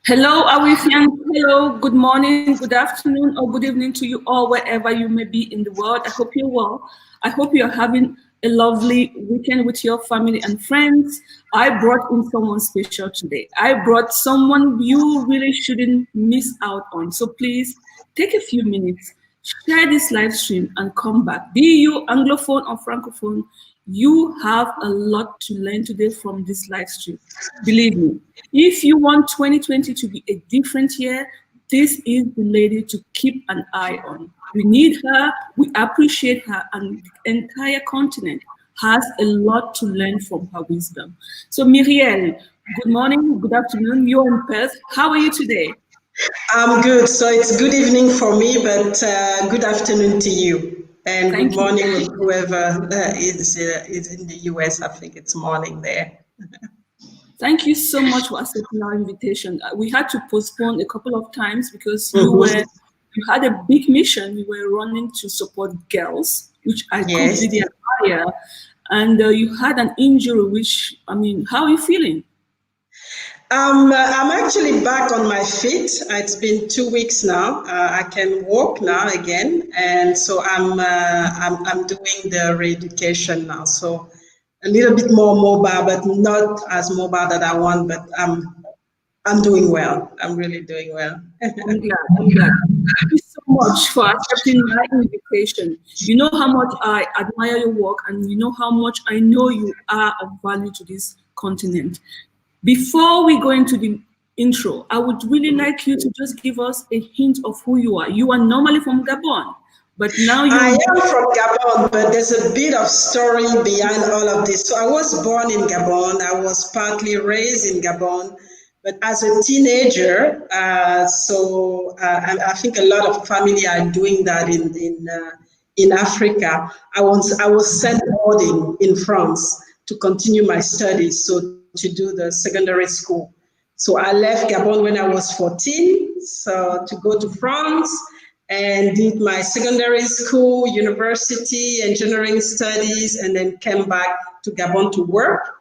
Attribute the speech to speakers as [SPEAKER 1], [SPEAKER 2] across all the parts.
[SPEAKER 1] Hello, Awifian. Hello, good morning, good afternoon, or good evening to you all, wherever you may be in the world. I hope you're well. I hope you're having a lovely weekend with your family and friends. I brought in someone special today. I brought someone you really shouldn't miss out on. So please take a few minutes, share this live stream, and come back. Be you Anglophone or Francophone, you have a lot to learn today from this live stream. Believe me, if you want 2020 to be a different year, this is the lady to keep an eye on. We need her, we appreciate her, and the entire continent has a lot to learn from her wisdom. So, Muriel, good morning, good afternoon. You're in Perth. How are you today?
[SPEAKER 2] I'm good. So it's good evening for me, but good afternoon to you. And
[SPEAKER 1] Thank
[SPEAKER 2] good
[SPEAKER 1] you.
[SPEAKER 2] morning, whoever is in the US. I think it's morning there.
[SPEAKER 1] Thank you so much for accepting our invitation. We had to postpone a couple of times because you had a big mission. You were running to support girls, which I could
[SPEAKER 2] Yes.
[SPEAKER 1] really admire. And you had an injury, which, I mean, how are you feeling?
[SPEAKER 2] I'm actually back on my feet. It's been 2 weeks now. I can walk now again, and so I'm doing the re-education now. So a little bit more mobile, but not as mobile that I want. But I'm doing well. I'm really doing well.
[SPEAKER 1] I'm glad. I'm glad. Thank you so much for accepting my invitation. You know how much I admire your work, and you know how much I know you are of value to this continent. Before we go into the intro, I would really like you to just give us a hint of who you are. You are normally from Gabon, but now
[SPEAKER 2] I
[SPEAKER 1] you're
[SPEAKER 2] am from Gabon, but there's a bit of story behind all of this. So I was born in Gabon. I was partly raised in Gabon, but as a teenager, I think a lot of family are doing that in Africa. I was sent boarding in France to continue my studies, so to do the secondary school. So I left Gabon when I was 14, so to go to France and did my secondary school, university, engineering studies, and then came back to Gabon to work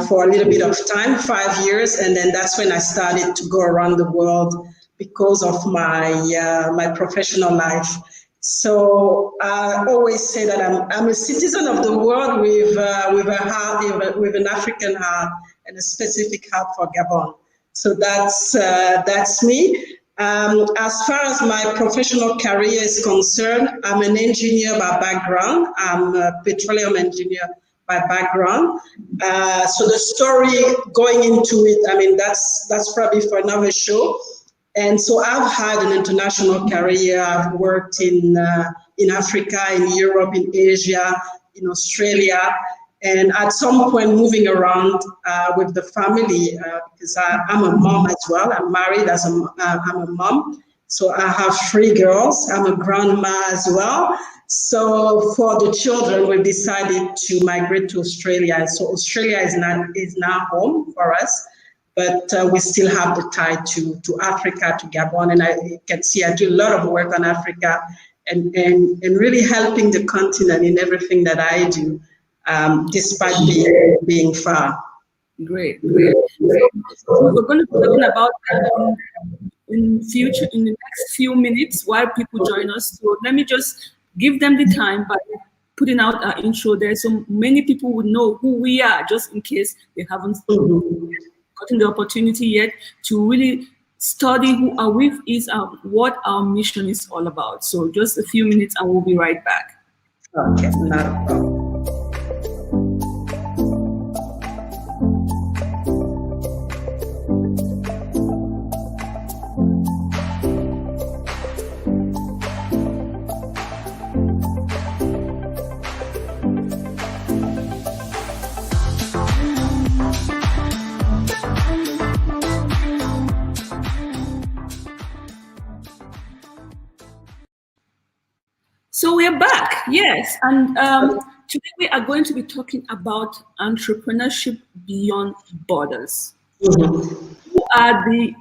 [SPEAKER 2] for a little bit of time, 5 years, and then that's when I started to go around the world because of my professional life. So I always say that I'm a citizen of the world with a heart, with an African heart and a specific heart for Gabon. So that's me. As far as my professional career is concerned, I'm an engineer by background. I'm a petroleum engineer by background. So the story going into it, I mean, that's probably for another show. And so I've had an international career. I've worked in Africa, in Europe, in Asia, in Australia, and at some point moving around with the family because I'm a mom as well. I'm married I'm a mom. So I have 3 girls. I'm a grandma as well. So for the children, we decided to migrate to Australia. And so Australia is now home for us, but we still have the tie to Africa, to Gabon. And you can see I do a lot of work on Africa and really helping the continent in everything that I do, despite being far.
[SPEAKER 1] great, great. So we're going to be talking about that in the next few minutes while people join us. So let me just give them the time by putting out our intro there so many people would know who we are, just in case they haven't gotten the opportunity yet to really study who our with is, what our mission is all about. So just a few minutes and we'll be right back.
[SPEAKER 2] Okay, not a problem.
[SPEAKER 1] So we're back, yes. And today we are going to be talking about entrepreneurship beyond borders. You are the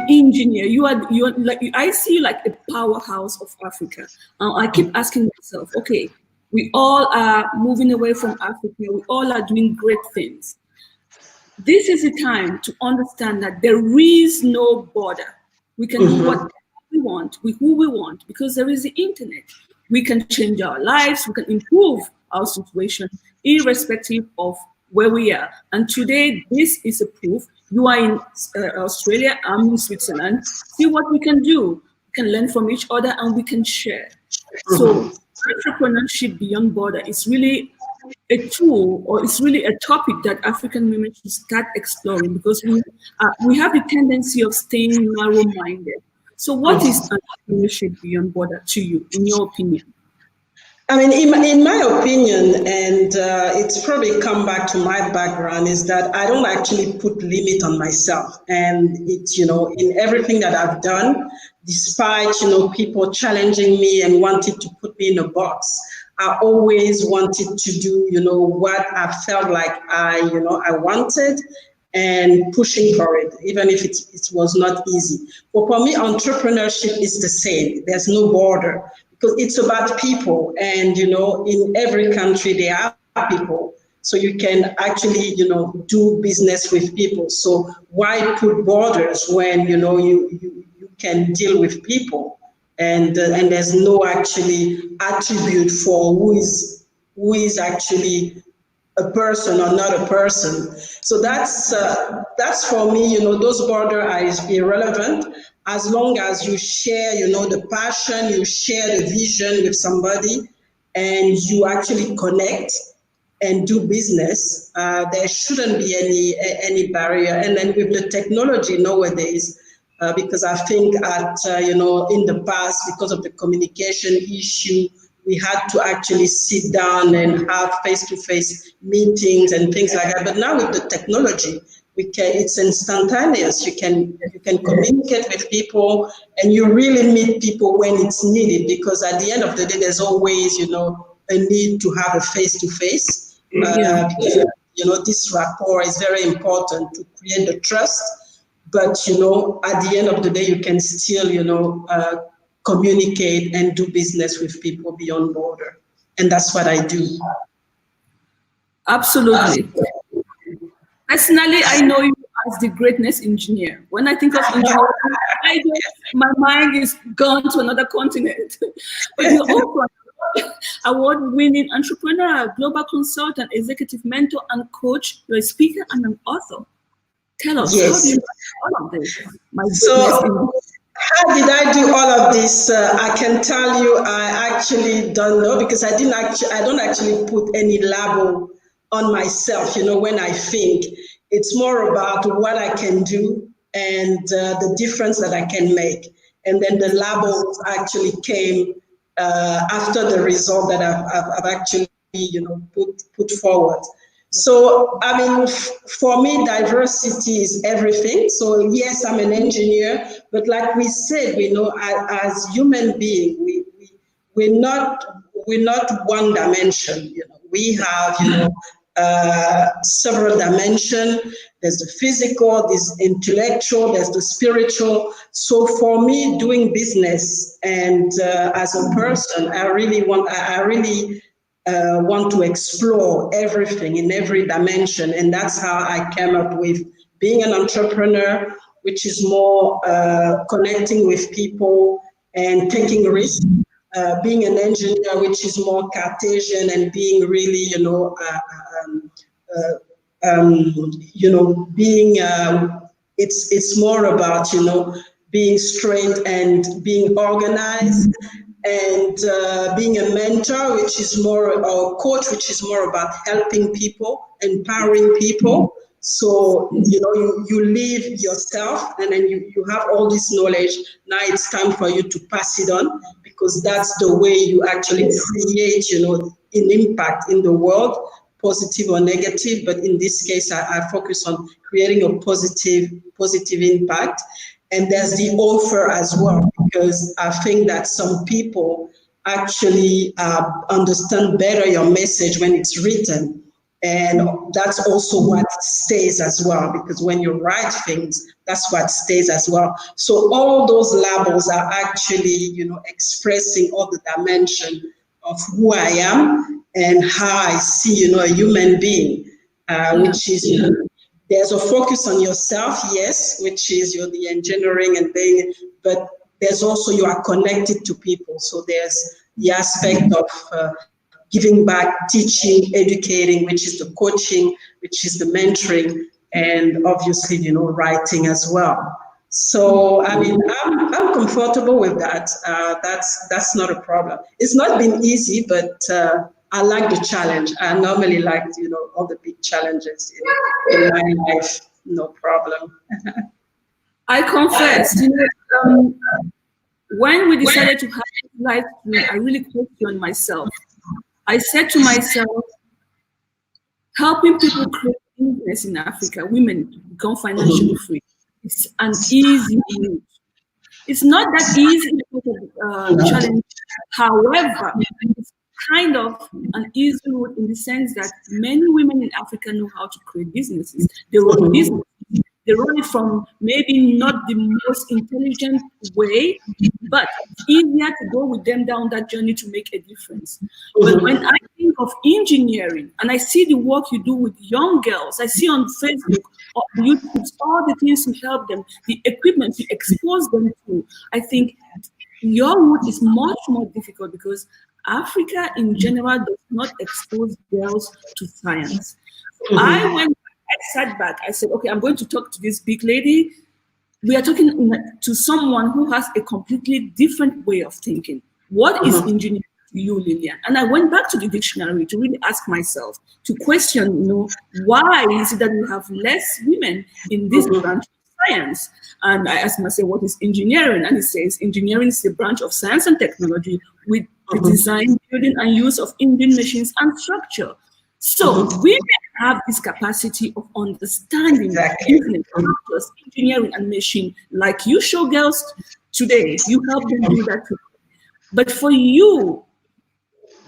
[SPEAKER 1] engineer. You're like, I see you like a powerhouse of Africa. I keep asking myself, okay, we all are moving away from Africa. We all are doing great things. This is the time to understand that there is no border. We can do
[SPEAKER 2] Mm-hmm.
[SPEAKER 1] whatever we want with who we want because there is the internet. We can change our lives, we can improve our situation irrespective of where we are. And today, this is a proof. You are in Australia, I'm in Switzerland. See what we can do. We can learn from each other and we can share. So, entrepreneurship beyond border is really a tool, or it's really a topic that African women should start exploring because we have the tendency of staying narrow-minded. So, what is entrepreneurship beyond border to you, in your opinion?
[SPEAKER 2] I mean, in my opinion, and it's probably come back to my background, is that I don't actually put limit on myself. And it's, in everything that I've done, despite, people challenging me and wanting to put me in a box, I always wanted to do, what I felt like I wanted and pushing for it, even if it was not easy. But for me, entrepreneurship is the same. There's no border because it's about people. And, in every country, there are people. So you can actually, do business with people. So why put borders when, you can deal with people? And there's no actually attribute for who is actually a person or not a person. So that's for me. Those borders are irrelevant as long as you share, the passion, you share the vision with somebody, and you actually connect and do business. There shouldn't be any barrier. And then with the technology nowadays. Because I think in the past, because of the communication issue, we had to actually sit down and have face-to-face meetings and things like that. But now with the technology, it's instantaneous. You can communicate with people, and you really meet people when it's needed. Because at the end of the day, there's always a need to have a face-to-face.
[SPEAKER 1] Yeah.
[SPEAKER 2] Because this rapport is very important to create the trust. But at the end of the day, you can still communicate and do business with people beyond border, and that's what I do.
[SPEAKER 1] Absolutely. Personally, I know you as the greatness engineer. When I think of engineering, my mind is gone to another continent. But you're also an award-winning entrepreneur, global consultant, executive mentor, and coach. You're a speaker and an author. Tell us, how do
[SPEAKER 2] Yes.
[SPEAKER 1] you do all of this? My goodness.
[SPEAKER 2] So how did I do all of this? I can tell you, I actually don't know because I don't actually put any label on myself. When I think, it's more about what I can do and the difference that I can make. And then the labels actually came after the result that I've actually put forward. So, I mean, for me, diversity is everything. So, yes, I'm an engineer, but like we said, as human beings, we're not one dimension. We have, several dimensions. There's the physical, there's intellectual, there's the spiritual. So, for me, doing business and as a person, I really want to explore everything in every dimension. And that's how I came up with being an entrepreneur, which is more connecting with people and taking risks. Being an engineer, which is more Cartesian and being really, being, it's more about, being straight and being organized, and being a mentor, which is more, or coach, which is more about helping people, empowering people. So, you live yourself, and then you have all this knowledge. Now it's time for you to pass it on, because that's the way you actually create, an impact in the world, positive or negative. But in this case, I focus on creating a positive impact. And there's the offer as well, because I think that some people actually understand better your message when it's written. And that's also what stays as well, because when you write things, that's what stays as well. So all those labels are actually, expressing all the dimension of who I am and how I see, a human being, which is there's a focus on yourself, yes, which is you're the engineering and being, but there's also you are connected to people. So there's the aspect of giving back, teaching, educating, which is the coaching, which is the mentoring, and obviously, writing as well. So, I mean, I'm comfortable with that. That's not a problem. It's not been easy, but I like the challenge. I normally like, all the big challenges in my life. No problem.
[SPEAKER 1] I confess, when we decided to have this live stream, I really questioned myself. I said to myself, helping people create business in Africa, women to become financially free, it's an easy route. It's not that easy because of the challenge. However, it's kind of an easy route in the sense that many women in Africa know how to create businesses. They run business. They run it from maybe not the most intelligent way, but it's easier to go with them down that journey to make a difference. But when I think of engineering and I see the work you do with young girls, I see on Facebook or YouTube all the things you help them, the equipment you expose them to, I think your route is much more difficult because Africa in general does not expose girls to science. So I sat back, I said, okay, I'm going to talk to this big lady. We are talking to someone who has a completely different way of thinking. What is engineering to you, Lillian? And I went back to the dictionary to really ask myself, to question, why is it that we have less women in this branch of science? And I asked myself, what is engineering? And it says, engineering is a branch of science and technology with the design, building, and use of engine, machines, and structure. So women have this capacity of understanding business, not just engineering and machine. Like you show girls today, you help them do that too. But for you,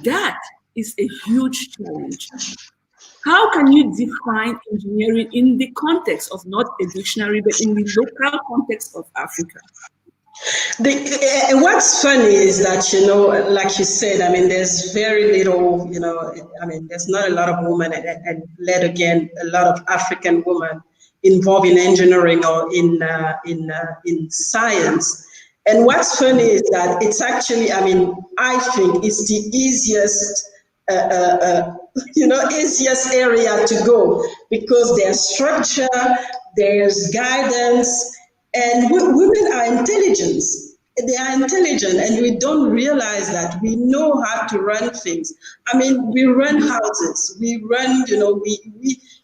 [SPEAKER 1] that is a huge challenge. How can you define engineering in the context of not a dictionary, but in the local context of Africa?
[SPEAKER 2] What's funny is that, like you said, I mean, there's very little, I mean, there's not a lot of women and let again, a lot of African women involved in engineering or in science. And what's funny is that it's actually, I mean, I think it's the easiest, easiest area to go because there's structure, there's guidance, and women are intelligent. They are intelligent, and we don't realize that. We know how to run things. I mean, we run houses. We run,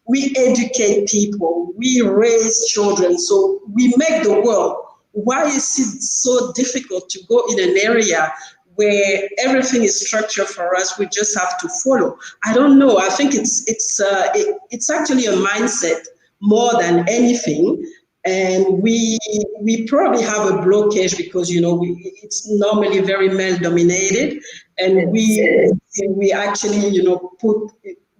[SPEAKER 2] we educate people. We raise children. So we make the world. Why is it so difficult to go in an area where everything is structured for us? We just have to follow. I don't know. I think it's actually a mindset more than anything. And we probably have a blockage because it's normally very male dominated, and we actually put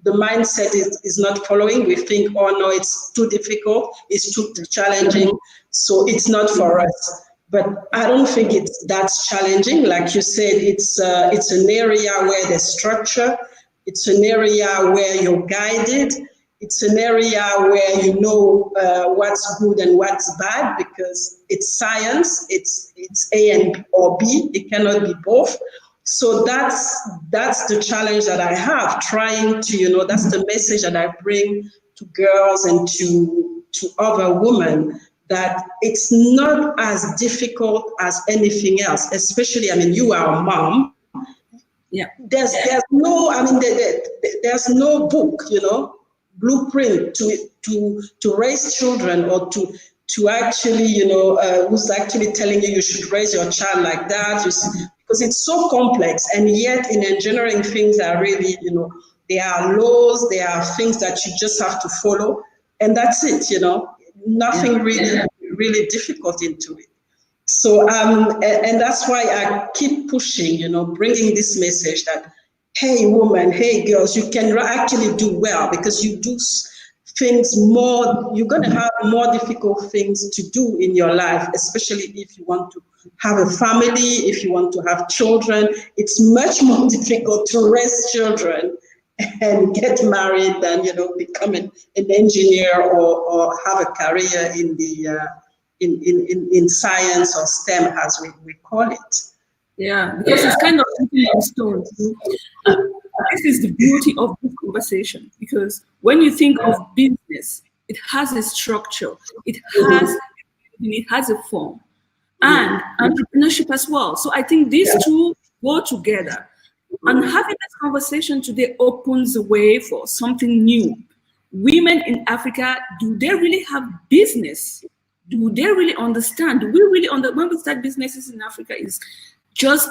[SPEAKER 2] the mindset is not following. We think, oh no, it's too difficult, it's too challenging, so it's not for us. But I don't think it's that challenging. Like you said, it's an area where there's structure. It's an area where you're guided. It's an area where you know what's good and what's bad because it's science. It's A and or B. It cannot be both. So that's the challenge that I have. Trying to that's the message that I bring to girls and to other women, that it's not as difficult as anything else. Especially, I mean, you are a mom.
[SPEAKER 1] Yeah.
[SPEAKER 2] There's no, I mean, there's no book, blueprint to raise children or to actually, who's actually telling you should raise your child like that, because it's so complex. And yet in engineering, things are really, there are laws, there are things that you just have to follow, and that's it, nothing really difficult into it. So, and that's why I keep pushing, bringing this message that, hey, woman, hey, girls, you can actually do well because you do things more, you're going to have more difficult things to do in your life, especially if you want to have a family, if you want to have children. It's much more difficult to raise children and get married than, become an engineer or have a career in the in science or STEM, as we call it.
[SPEAKER 1] Yeah, because it's kind of written in stone. Uh, this is the beauty of this conversation, because when you think of business, it has a structure, it has a form, and entrepreneurship as well. So I think these two go together. And having this conversation today opens the way for something new. Women in Africa, do they really have business? Do they really understand? Do we really understand when we start businesses in Africa is just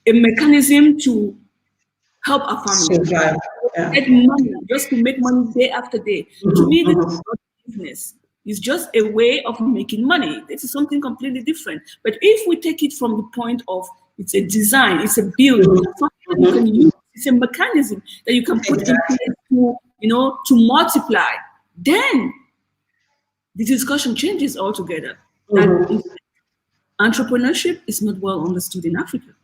[SPEAKER 1] a mechanism to help our family,
[SPEAKER 2] Survive. Yeah.
[SPEAKER 1] get money, just to make money day after day. To me, this is not business. It's just a way of making money. This is something completely different. But if we take it from the point of it's a design, it's a build, something that you can use, it's a mechanism that you can put in
[SPEAKER 2] Exactly.
[SPEAKER 1] place to, to multiply, then the discussion changes altogether. That entrepreneurship is not well understood in Africa.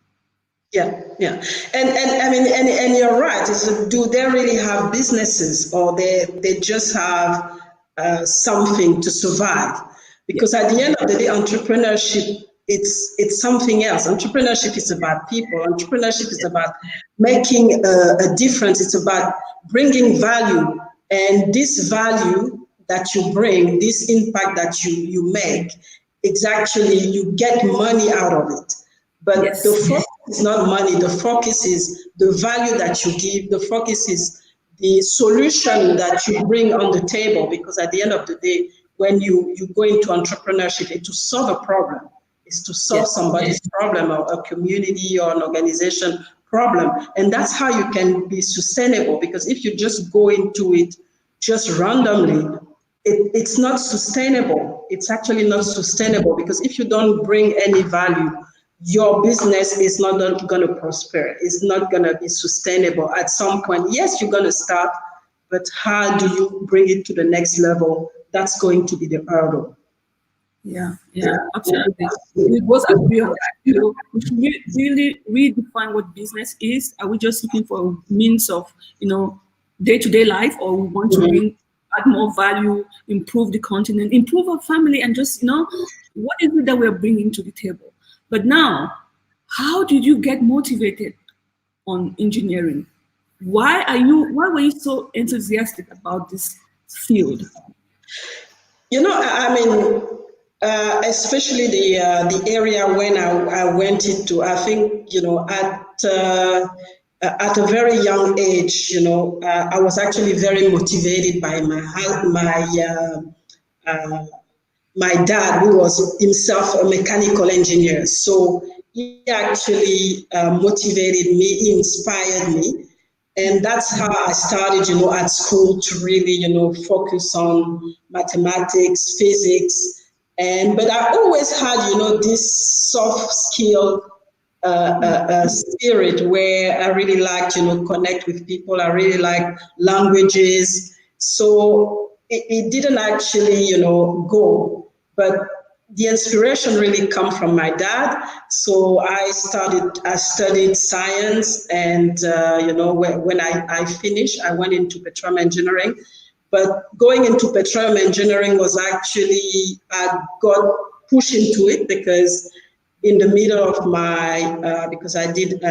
[SPEAKER 2] Yeah, yeah, and I mean, and you're right. Do they really have businesses, or they just have something to survive?
[SPEAKER 1] Yeah.
[SPEAKER 2] Because at the end of the day, entrepreneurship, it's something else. Entrepreneurship is about people. Entrepreneurship is about making a difference. It's about bringing value, and this value that you bring, this impact that you make, it's actually you get money out of it. But the
[SPEAKER 1] Yes.
[SPEAKER 2] focus is not money. The focus is the value that you give. The focus is the solution that you bring on the table. Because at the end of the day, when you go into entrepreneurship, it's to solve a problem. It's to solve
[SPEAKER 1] Yes.
[SPEAKER 2] somebody's problem, or a community or an organization problem. And that's how you can be sustainable. Because if you just go into it just randomly, it's not sustainable. It's actually not sustainable, because if you don't bring any value, your business is not going to prosper. It's not going to be sustainable. At some point, yes, you're going to start, but how do you bring it to the next level? That's going to be the hurdle.
[SPEAKER 1] Yeah, yeah, absolutely. We both agree on that. We should really redefine what business is. Are we just looking for a means of, day-to-day life, or we want to add more value, improve the continent, improve our family, and just, what is it that we're bringing to the table? But now, how did you get motivated on engineering? Why were you so enthusiastic about this field?
[SPEAKER 2] I mean, especially the area when I went into, I think, at a very young age, I was actually very motivated by uh, my dad, who was himself a mechanical engineer. So he actually motivated me, he inspired me. And that's how I started, at school to really, focus on mathematics, physics. But I always had, this soft skill spirit where I really liked, connect with people. I really like languages. So it didn't actually, go. But the inspiration really come from my dad. So I studied science, and when I finished, I went into petroleum engineering. But going into petroleum engineering was actually, I got pushed into it because in the middle of my, because I did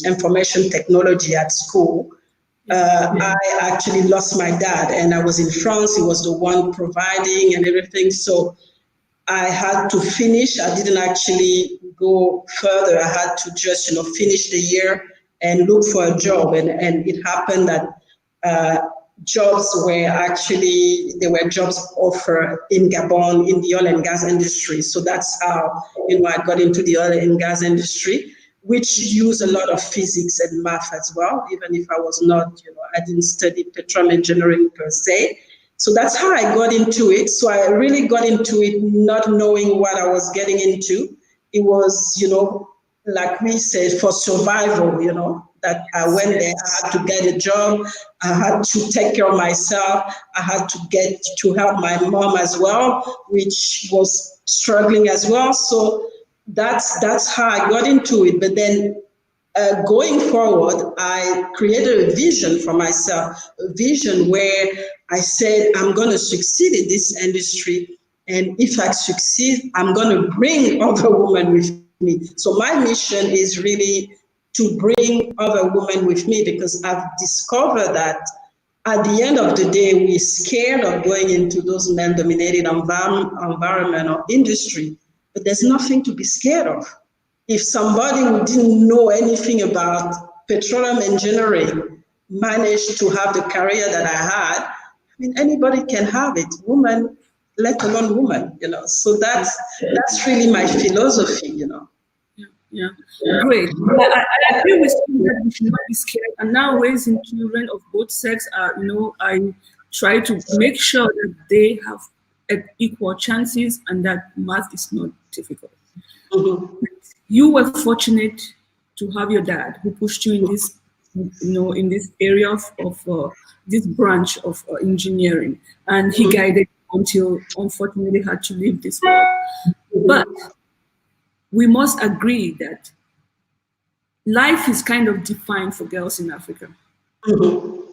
[SPEAKER 2] information technology at school, I actually lost my dad, and I was in France. He was the one providing and everything. So I had to finish. I didn't actually go further. I had to just, finish the year and look for a job. And it happened that jobs were actually, there were jobs offered in Gabon in the oil and gas industry. So that's how, I got into the oil and gas industry, which use a lot of physics and math as well, even if I was not, I didn't study petroleum engineering per se. So that's how I got into it. So I really got into it not knowing what I was getting into. It was, like we said, for survival, that I went there, I had to get a job, I had to take care of myself, I had to get to help my mom as well, which was struggling as well. So that's how I got into it. But then going forward, I created a vision for myself, a vision where I said, I'm going to succeed in this industry. And if I succeed, I'm going to bring other women with me. So my mission is really to bring other women with me, because I've discovered that at the end of the day, we're scared of going into those male-dominated environment or industry, but there's nothing to be scared of. If somebody who didn't know anything about petroleum engineering managed to have the career that I had, I mean, anybody can have it, woman, let alone woman, So that's really my philosophy,
[SPEAKER 1] Yeah, great. I agree with you that we should not be scared. And now raising children of both sex, I try to make sure that they have equal chances and that math is not difficult.
[SPEAKER 2] Mhm.
[SPEAKER 1] You were fortunate to have your dad who pushed you in this, in this area of this branch of engineering, and he guided you until unfortunately had to leave this world. But we must agree that life is kind of defined for girls in Africa.
[SPEAKER 2] Mhm.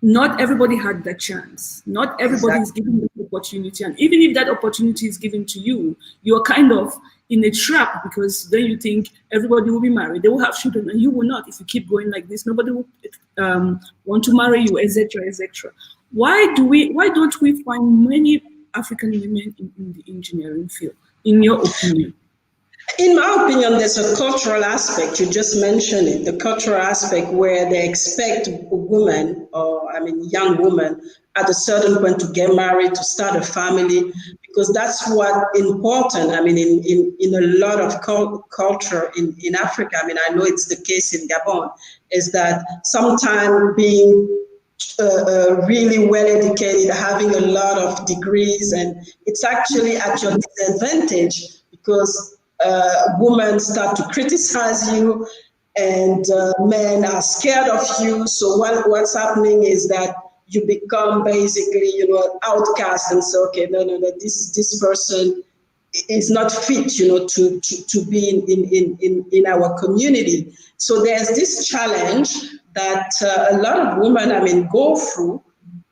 [SPEAKER 1] Not everybody had that chance. Not everybody is
[SPEAKER 2] Exactly.
[SPEAKER 1] given the opportunity. And even if that opportunity is given to you, you're kind of in a trap, because then you think everybody will be married, they will have children, and you will not. If you keep going like this, nobody will want to marry you, etc., etc. Why don't we find many African women in the engineering field, in your opinion?
[SPEAKER 2] In my opinion, there's a cultural aspect. You just mentioned it, the cultural aspect where they expect a woman, or I mean, young woman, at a certain point to get married, to start a family, because that's what important. I mean, in a lot of culture in Africa, I mean, I know it's the case in Gabon, is that sometimes being really well educated, having a lot of degrees, and it's actually at your disadvantage, because women start to criticize you, and men are scared of you. So what's happening is that you become basically, an outcast, and say, okay, no, this person is not fit, to be in our community. So there's this challenge that a lot of women, I mean, go through,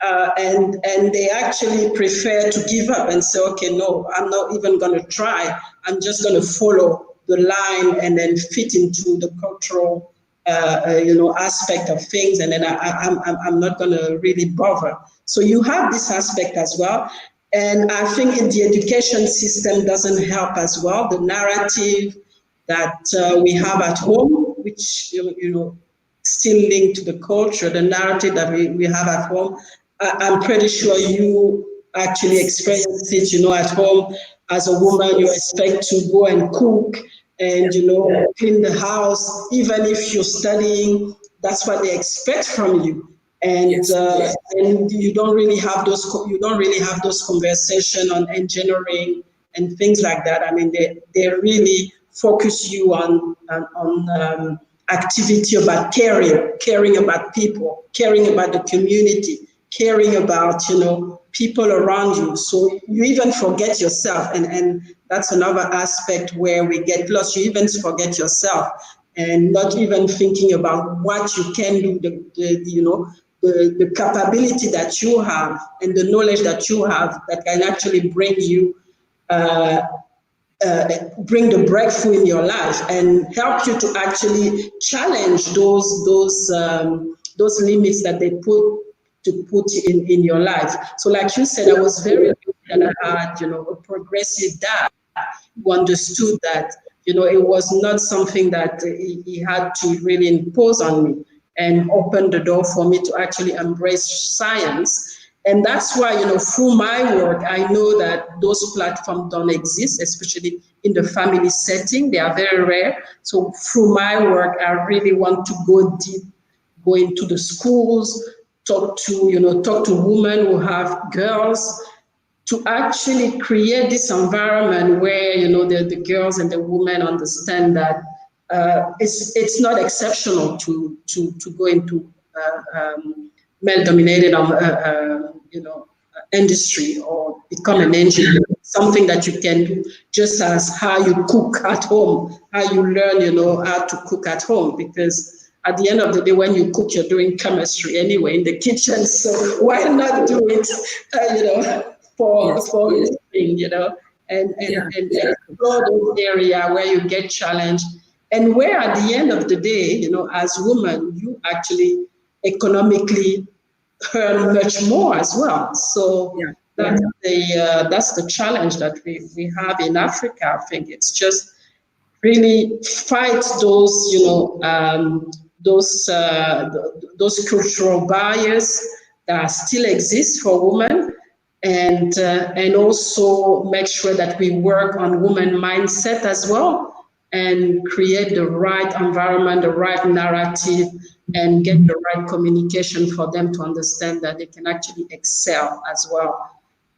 [SPEAKER 2] and they actually prefer to give up and say, okay, no, I'm not even going to try. I'm just going to follow the line and then fit into the cultural, aspect of things, and then I'm not going to really bother. So you have this aspect as well. And I think in the education system doesn't help as well. The narrative that we have at home, which, still linked to the culture, the narrative that we have at home. I'm pretty sure you actually experience it, at home. As a woman, you expect to go and cook and, clean the house. Even if you're studying, that's what they expect from you. And
[SPEAKER 1] Yes.
[SPEAKER 2] and you don't really have those conversation on engineering and things like that. I mean, they really focus you on activity about caring about people, caring about the community, caring about, people around you. So you even forget yourself, and that's another aspect where we get lost. You even forget yourself, and not even thinking about what you can do, the capability that you have and the knowledge that you have that can actually uh, bring the breakthrough in your life and help you to actually challenge those limits that they put in your life. So like you said, I was very lucky that I had, a progressive dad who understood that, it was not something that he had to really impose on me, and opened the door for me to actually embrace science. And that's why, through my work, I know that those platforms don't exist, especially in the family setting. They are very rare. So through my work, I really want to go deep, go into the schools, talk to women who have girls, to actually create this environment where, the girls and the women understand that it's not exceptional to go into male-dominated, industry, or become an engineer. something that you can do, just as how you cook at home, how you learn, how to cook at home, because at the end of the day, when you cook, you're doing chemistry anyway in the kitchen. So why not do it, for living, and explore those area where you get challenged, and where at the end of the day, as women, you actually economically earn much more as well. So that's the challenge that we have in Africa. I think it's just really fight those, those cultural barriers that still exist for women, and also make sure that we work on women mindset as well, and create the right environment, the right narrative, and get the right communication for them to understand that they can actually excel as well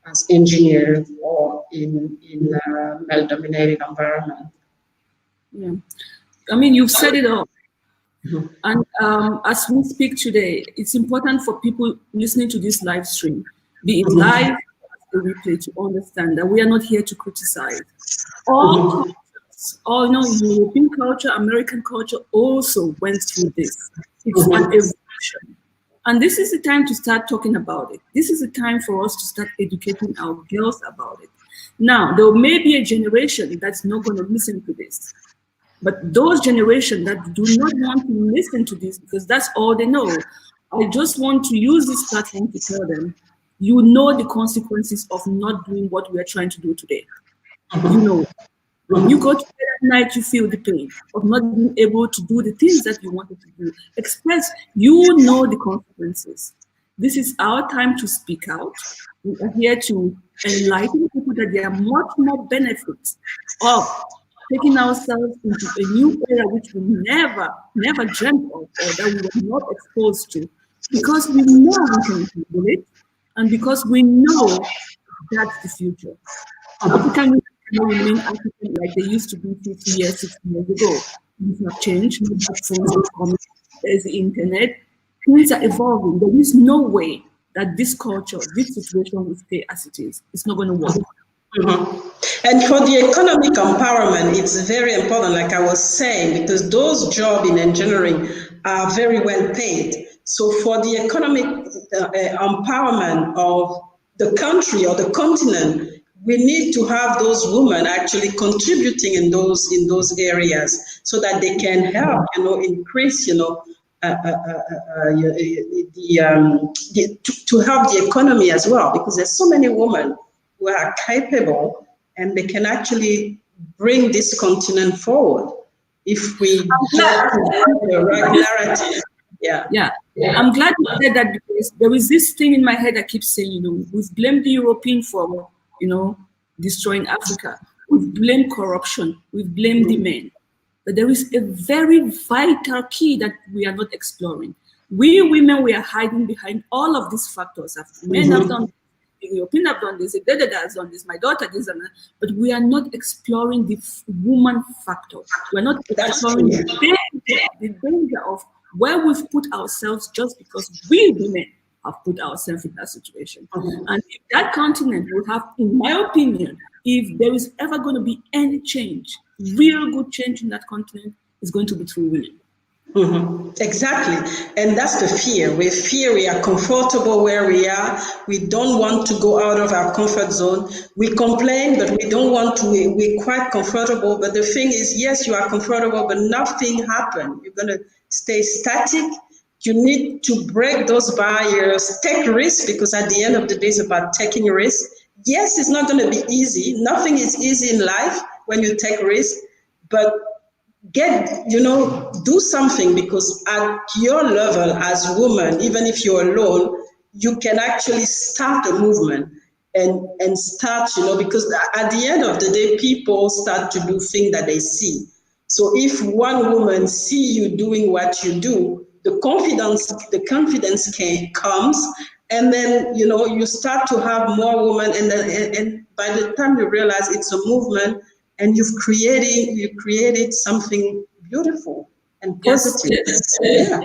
[SPEAKER 2] as engineers or in male-dominated environment.
[SPEAKER 1] Yeah. I mean, you've said it all. And as we speak today, it's important for people listening to this live stream, be it live or the replay, to understand that we are not here to criticize. All cultures, all European culture, American culture also went through this. It's an evolution. And this is the time to start talking about it. This is the time for us to start educating our girls about it. Now, there may be a generation that's not going to listen to this. But those generations that do not want to listen to this because that's all they know, I just want to use this platform to tell them, you know the consequences of not doing what we are trying to do today. You know, when you go to bed at night, you feel the pain of not being able to do the things that you wanted to do. Express, you know the consequences. This is our time to speak out. We are here to enlighten people that there are much more benefits of taking ourselves into a new era which we never dreamt of, or that we were not exposed to, because we know we can handle it, and because we know that's the future. African women cannot remain African like they used to be 50 years, 60 years ago. Things have changed. There's the internet. Things are evolving. There is no way that this culture, this situation will stay as it is. It's not going to work.
[SPEAKER 2] And for the economic empowerment, it's very important, like I was saying, because those jobs in engineering are very well paid. So for the economic empowerment of the country or the continent, we need to have those women actually contributing in those areas, so that they can help, increase, to help the economy as well, because there's so many women who are capable, and they can actually bring this continent forward if we get the right narrative.
[SPEAKER 1] Yeah. I'm glad you said that, because there is this thing in my head that keeps saying, we've blamed the European for, destroying Africa. We've blamed corruption. We've blamed the men. But there is a very vital key that we are not exploring. We women, we are hiding behind all of these factors. Men have done, the European have done this, the dad has done this, my daughter this and that, but we are not exploring the woman factor. We're not exploring the danger of where we've put ourselves just because we women have put ourselves in that situation. And if that continent will have, in my opinion, if there is ever going to be any change, real good change in that continent, is going to be through women.
[SPEAKER 2] Exactly. And that's the fear. We fear, we are comfortable where we are. We don't want to go out of our comfort zone. We complain, but we don't want to. We're quite comfortable. But the thing is, yes, you are comfortable, but nothing happened. You're going to stay static. You need to break those barriers, take risks, because at the end of the day, it's about taking risks. Yes, it's not going to be easy. Nothing is easy in life when you take risks, but do something, because at your level as a woman, even if you're alone, you can actually start a movement and start, because at the end of the day, people start to do things that they see. So if one woman see you doing what you do, the confidence comes, and then you start to have more women, and by the time you realize it's a movement, and you've created something beautiful and positive.
[SPEAKER 1] Yes. Yeah.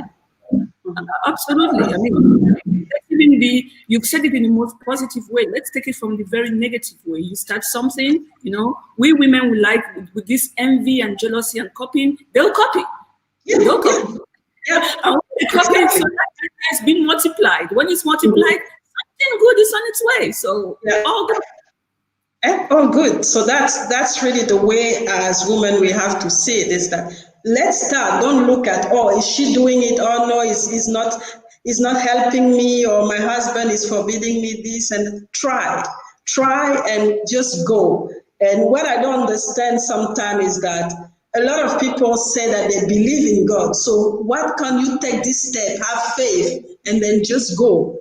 [SPEAKER 1] Absolutely. I mean, let's even be, you've said it in the most positive way. Let's take it from the very negative way. You start something, we women we like with this envy and jealousy and copying, they'll copy.
[SPEAKER 2] Yeah,
[SPEAKER 1] They'll
[SPEAKER 2] yeah,
[SPEAKER 1] copy.
[SPEAKER 2] yeah,
[SPEAKER 1] And when they copy it, so
[SPEAKER 2] exactly.
[SPEAKER 1] that has been multiplied. When it's multiplied, something good is on its way. So
[SPEAKER 2] Yeah.
[SPEAKER 1] all good.
[SPEAKER 2] Oh, good. So that's really the way as women we have to see it, is that let's start. Don't look at, oh, is she doing it? Oh no, is not helping me, or my husband is forbidding me this, and try and just go. And what I don't understand sometimes is that a lot of people say that they believe in God. So what can you take this step, have faith, and then just go?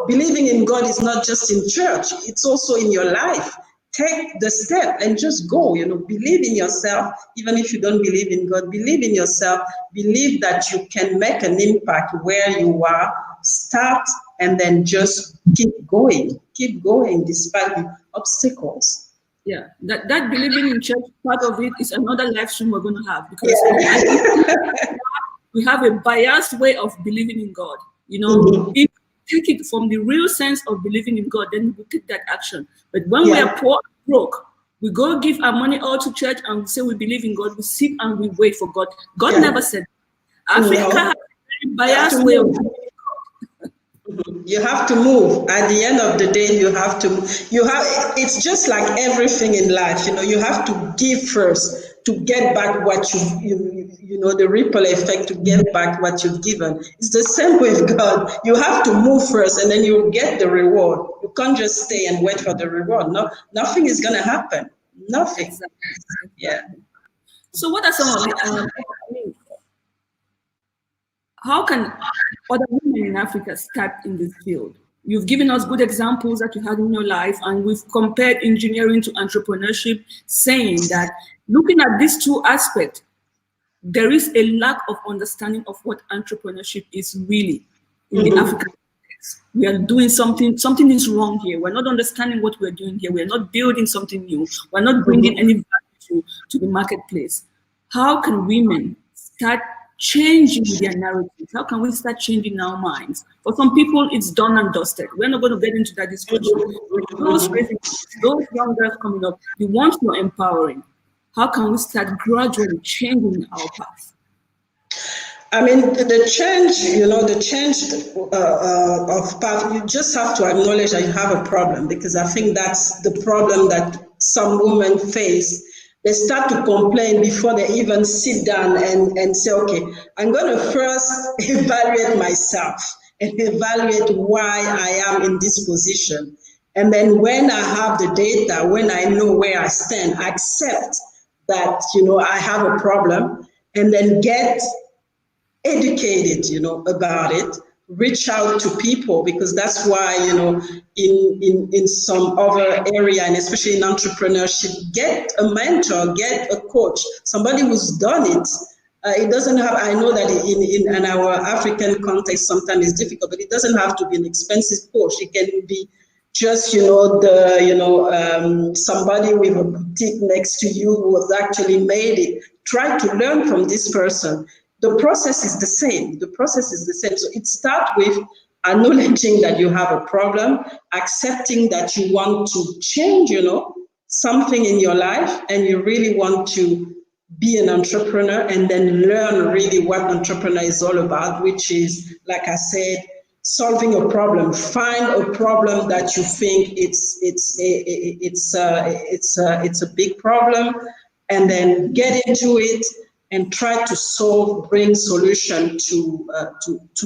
[SPEAKER 2] Believing in God is not just in church, it's also in your life. Take the step and just go, believe in yourself. Even if you don't believe in God, believe in yourself, believe that you can make an impact where you are. Start and then just keep going despite the obstacles.
[SPEAKER 1] Yeah, that believing in church part of it is another live stream we're going to have, because
[SPEAKER 2] Yeah.
[SPEAKER 1] we have a biased way of believing in God.
[SPEAKER 2] Mhm.
[SPEAKER 1] If we take it from the real sense of believing in God, then we take that action. But when we
[SPEAKER 2] Yeah.
[SPEAKER 1] are poor, broke, we go give our money all to church and we say we believe in God. We sit and we wait for God. God
[SPEAKER 2] Yeah.
[SPEAKER 1] never said that. Africa has
[SPEAKER 2] No.
[SPEAKER 1] a very
[SPEAKER 2] You have
[SPEAKER 1] biased
[SPEAKER 2] to
[SPEAKER 1] way of
[SPEAKER 2] move. You have to move. At the end of the day, you have to. It's just like everything in life. You have to give first to get back what the ripple effect to get back what you've given. It's the same with God. You have to move first, and then you get the reward. You can't just stay and wait for the reward. No, nothing is gonna happen. Nothing.
[SPEAKER 1] exactly.
[SPEAKER 2] Yeah.
[SPEAKER 1] Exactly. So, what are some of the how can other women in Africa start in this field? You've given us good examples that you had in your life, and we've compared engineering to entrepreneurship, saying that looking at these two aspects, there is a lack of understanding of what entrepreneurship is really in the
[SPEAKER 2] Mhm.
[SPEAKER 1] African context. We are doing something is wrong here. We're not understanding what we're doing here. We're not building something new. We're not bringing any value to the marketplace. How can women start changing their narratives? How can we start changing our minds? For some people, it's done and dusted. We're not going to get into that discussion. But those raising, those young girls coming up, the ones you're empowering, how can we start gradually changing our path?
[SPEAKER 2] I mean, the change of path, you just have to acknowledge that you have a problem, because I think that's the problem that some women face. They start to complain before they even sit down and say, okay, I'm going to first evaluate myself and evaluate why I am in this position. And then when I have the data, when I know where I stand, accept that, I have a problem, and then get educated, about it, reach out to people, because that's why, in some other area, and especially in entrepreneurship, get a mentor, get a coach, somebody who's done it. It doesn't have, I know that in our African context, sometimes it's difficult, but it doesn't have to be an expensive coach. It can be just, somebody with a boutique next to you who has actually made it. Try to learn from this person. The process is the same. The process is the same. So it starts with acknowledging that you have a problem, accepting that you want to change, something in your life, and you really want to be an entrepreneur, and then learn really what entrepreneur is all about, which is, like I said, solving a problem. Find a problem that you think it's a big problem, and then get into it and try to solve, bring solution to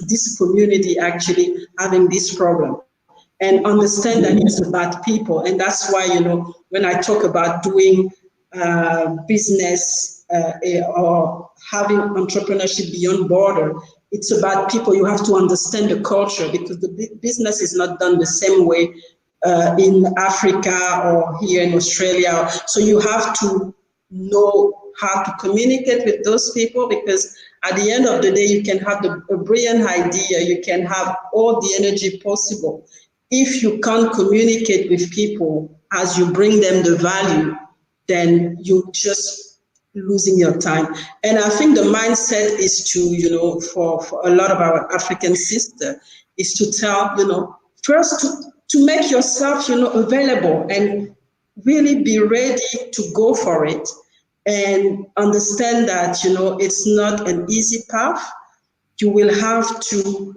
[SPEAKER 2] this community actually having this problem, and understand that it's about people. And that's why, when I talk about doing business or having entrepreneurship beyond border, it's about people. You have to understand the culture, because the business is not done the same way in Africa or here in Australia. So you have to know how to communicate with those people, because at the end of the day, you can have a brilliant idea, you can have all the energy possible. If you can't communicate with people as you bring them the value, then you just losing your time. And I think the mindset is to, for a lot of our African sisters, is to tell, first to make yourself, available and really be ready to go for it and understand that, it's not an easy path. You will have to,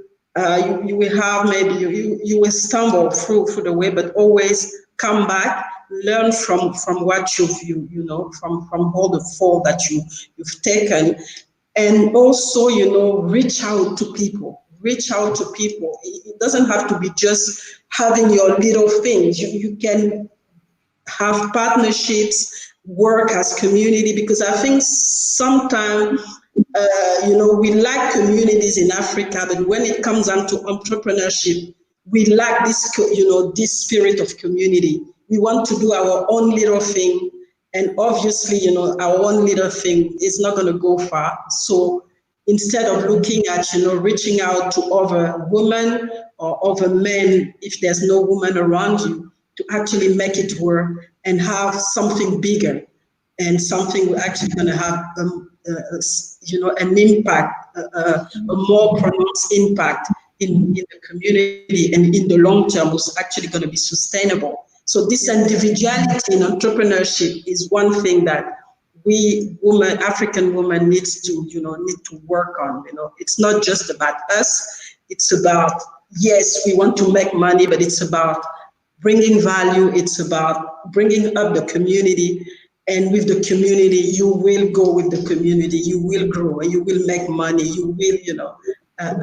[SPEAKER 2] you will have maybe, you will stumble through the way, but always come back, learn from what from all the fall that you've taken, and also, reach out to people. Reach out to people. It doesn't have to be just having your little things. You can have partnerships, work as community, because I think sometimes, we lack communities in Africa, but when it comes down to entrepreneurship, we lack this, this spirit of community. We want to do our own little thing, and obviously, our own little thing is not going to go far. So instead of looking at, reaching out to other women or other men, if there's no woman around you, to actually make it work and have something bigger and something we're actually going to have, an impact, a more pronounced impact in the community, and in the long term was actually going to be sustainable. So this individuality in entrepreneurship is one thing that we women, African women, need to work on. It's not just about us. It's about, yes, we want to make money, but it's about bringing value. It's about bringing up the community. And with the community, you will go with the community. You will grow, and you will make money. You will, have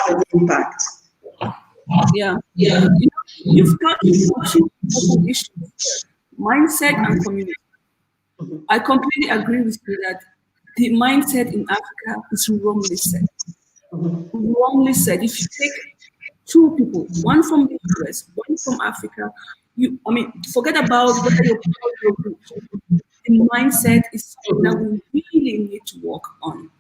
[SPEAKER 2] an impact.
[SPEAKER 1] Yeah. You've touched on two important issues here: mindset and community. I completely agree with you that the mindset in Africa is wrongly set. Wrongly set. If you take two people, one from the US, one from Africa, forget about whether you're poor or rich. The mindset is something that we really need to work on.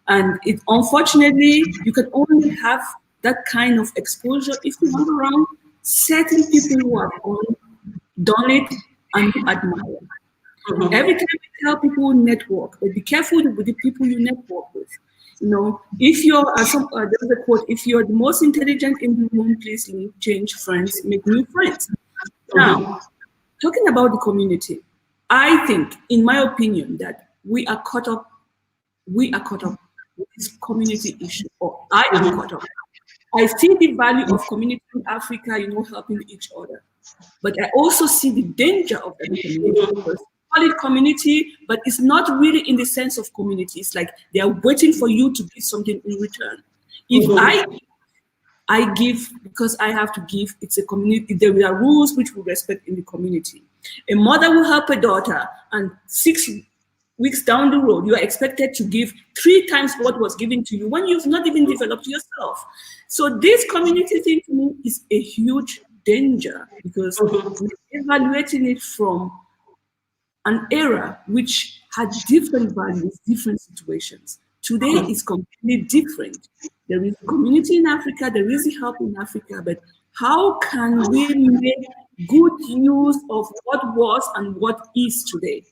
[SPEAKER 1] And unfortunately, you can only have that kind of exposure if you hang around certain people who have done it and you admire. Every time we tell people network, but be careful with the people you network with. If you're, there's a quote, if you're the most intelligent in the room, please leave, change friends, make new friends. Now, talking about the community, I think, in my opinion, that we are caught up with this community issue, or I am caught up. I see the value of community in Africa, helping each other. But I also see the danger of that community, because call it community, but it's not really in the sense of community. It's like they are waiting for you to give something in return. If I give because I have to give, it's a community. There are rules which we respect in the community. A mother will help a daughter, and 6 weeks down the road, you are expected to give 3 times what was given to you when you've not even developed yourself. So this community thing to me is a huge danger, because we're evaluating it from an era which had different values, different situations. Today is completely different. There is community in Africa, there is help in Africa, but how can we make good use of what was and what is today?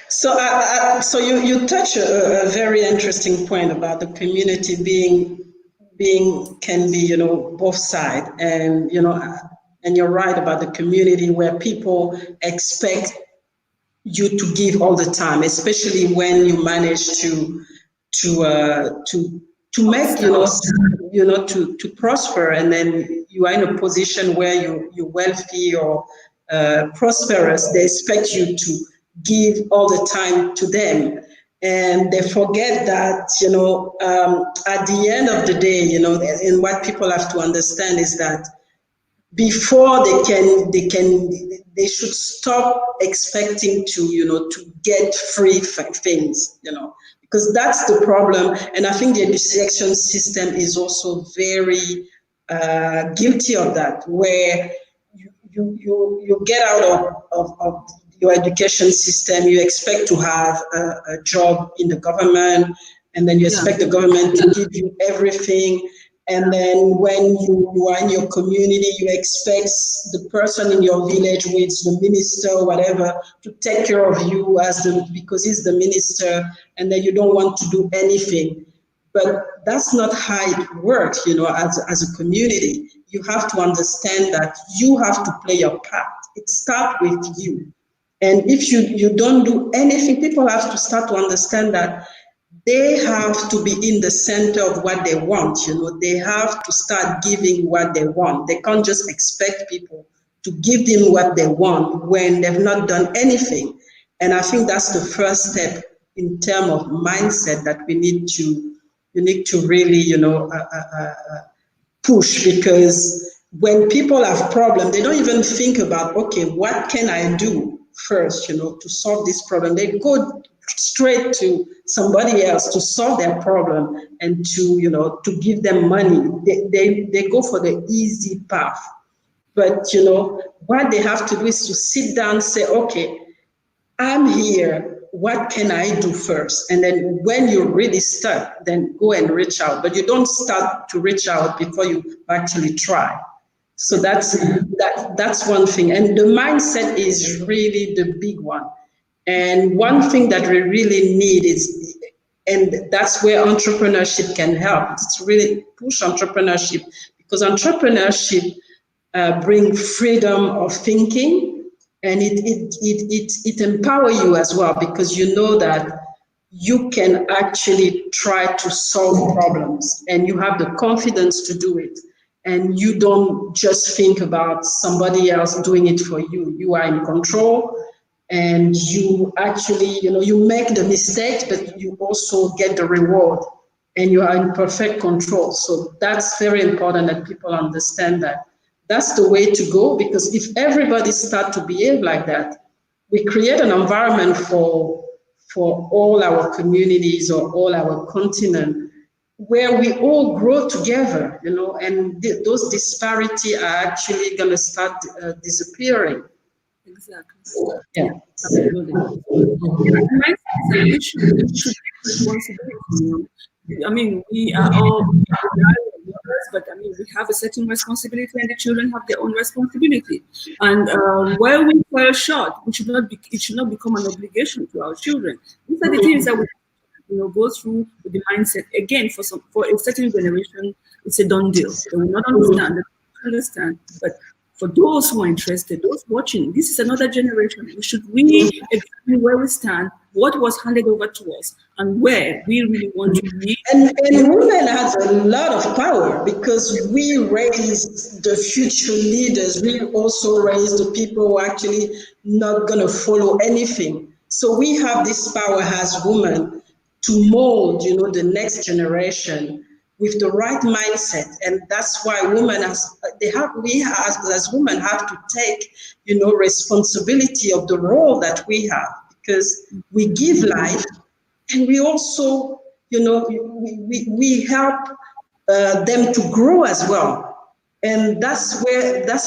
[SPEAKER 2] So you touch a very interesting point about the community being can be both sides, and and you're right about the community where people expect you to give all the time, especially when you manage to make to prosper, and then you are in a position where you're wealthy or prosperous. They expect you to give all the time to them, and they forget that at the end of the day, and what people have to understand is that before they should stop expecting to get free things, because that's the problem. And I think the education system is also very guilty of that, where you get out of your education system, you expect to have a job in the government, and then you expect the government to give you everything. And then when you are in your community, you expect the person in your village, who is the minister or whatever, to take care of you because he's the minister, and then you don't want to do anything. But that's not how it works, as a community. You have to understand that you have to play your part. It starts with you. And if you don't do anything, people have to start to understand that they have to be in the center of what they want. They have to start giving what they want. They can't just expect people to give them what they want when they've not done anything. And I think that's the first step in terms of mindset that you need to really, push, because when people have problems, they don't even think about, okay, what can I do first, to solve this problem. They go straight to somebody else to solve their problem and to give them money. They go for the easy path. But, what they have to do is to sit down and say, okay, I'm here. What can I do first? And then when you're really stuck, then go and reach out. But you don't start to reach out before you actually try. So that's one thing. And the mindset is really the big one. And one thing that we really need is, and that's where entrepreneurship can help. It's really push entrepreneurship, because entrepreneurship brings freedom of thinking, and it empower you as well, because you know that you can actually try to solve problems and you have the confidence to do it, and you don't just think about somebody else doing it for you. You are in control, and you actually, you make the mistakes, but you also get the reward, and you are in perfect control. So that's very important that people understand that that's the way to go, because if everybody start to behave like that, we create an environment for all our communities or all our continent where we all grow together, and those disparities are actually going to start disappearing.
[SPEAKER 1] Exactly.
[SPEAKER 2] Yeah.
[SPEAKER 1] Absolutely. Yeah, mindset is an issue. We should take responsibility. I mean, we are all mothers, but I mean, we have a certain responsibility, and the children have their own responsibility. And where we fall short, it should not become an obligation to our children. These are the things that we go through with the mindset. Again, for a certain generation, it's a done deal. They will not understand. They don't understand, but for those who are interested, those watching, this is another generation. We should really examine where we stand, what was handed over to us, and where we really want to be.
[SPEAKER 2] And women have a lot of power, because we raise the future leaders. We also raise the people who are actually not going to follow anything. So we have this power as women to mold, the next generation with the right mindset. And that's why women as women have to take, responsibility of the role that we have, because we give life, and we also, we help them to grow as well. And that's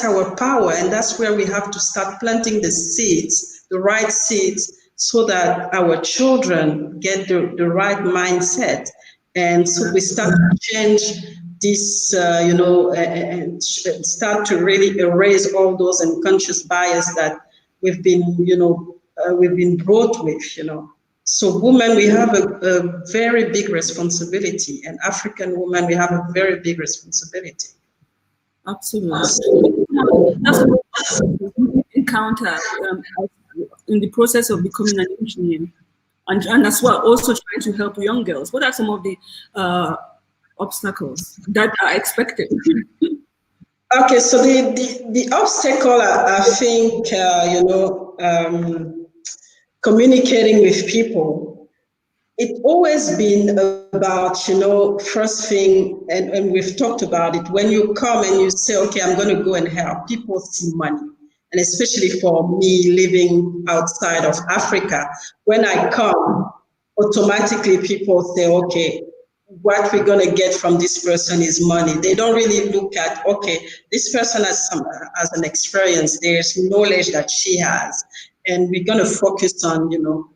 [SPEAKER 2] our power, and that's where we have to start planting the seeds, the right seeds, so that our children get the right mindset. And so we start to change this, and start to really erase all those unconscious bias that we've been brought with. So women, we have a very big responsibility, and African women, we have a very big responsibility.
[SPEAKER 1] Absolutely. That's what we encounter in the process of becoming an engineer. And as well, also trying to help young girls. What are some of the obstacles that are expected?
[SPEAKER 2] Okay, so the obstacle, I think, communicating with people. It's always been about, first thing, and we've talked about it, when you come and you say, okay, I'm going to go and help, people see money. And especially for me living outside of Africa, when I come, automatically people say, okay, what we're going to get from this person is money. They don't really look at, okay, this person has an experience, there's knowledge that she has, and we're going to focus on,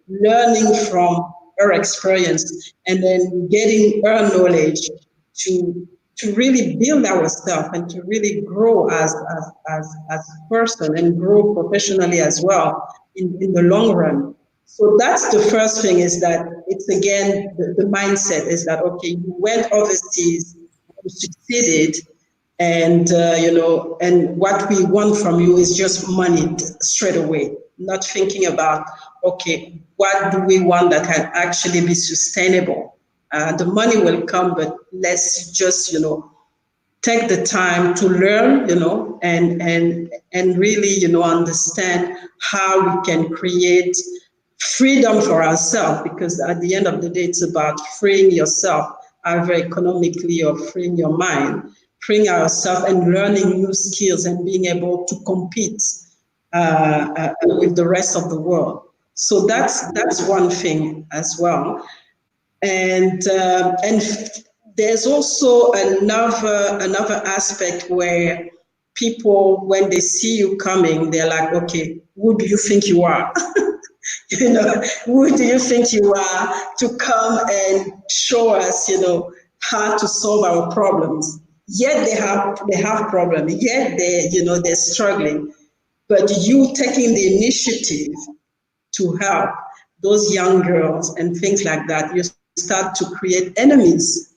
[SPEAKER 2] learning from her experience, and then getting her knowledge to really build ourselves and to really grow as a person, and grow professionally as well in the long run. So that's the first thing, is that it's again the mindset is that, okay, you went overseas, you succeeded, and and what we want from you is just money straight away, not thinking about, okay, what do we want that can actually be sustainable. The money will come, but let's just take the time to learn, and really, understand how we can create freedom for ourselves, because at the end of the day, it's about freeing yourself, either economically or freeing your mind, freeing ourselves and learning new skills and being able to compete with the rest of the world. So that's one thing as well. And there's also another aspect where people, when they see you coming, they're like, okay, who do you think you are? Who do you think you are to come and show us, how to solve our problems? Yet they have problems. Yet they're struggling. But you taking the initiative to help those young girls and things like that, you start to create enemies,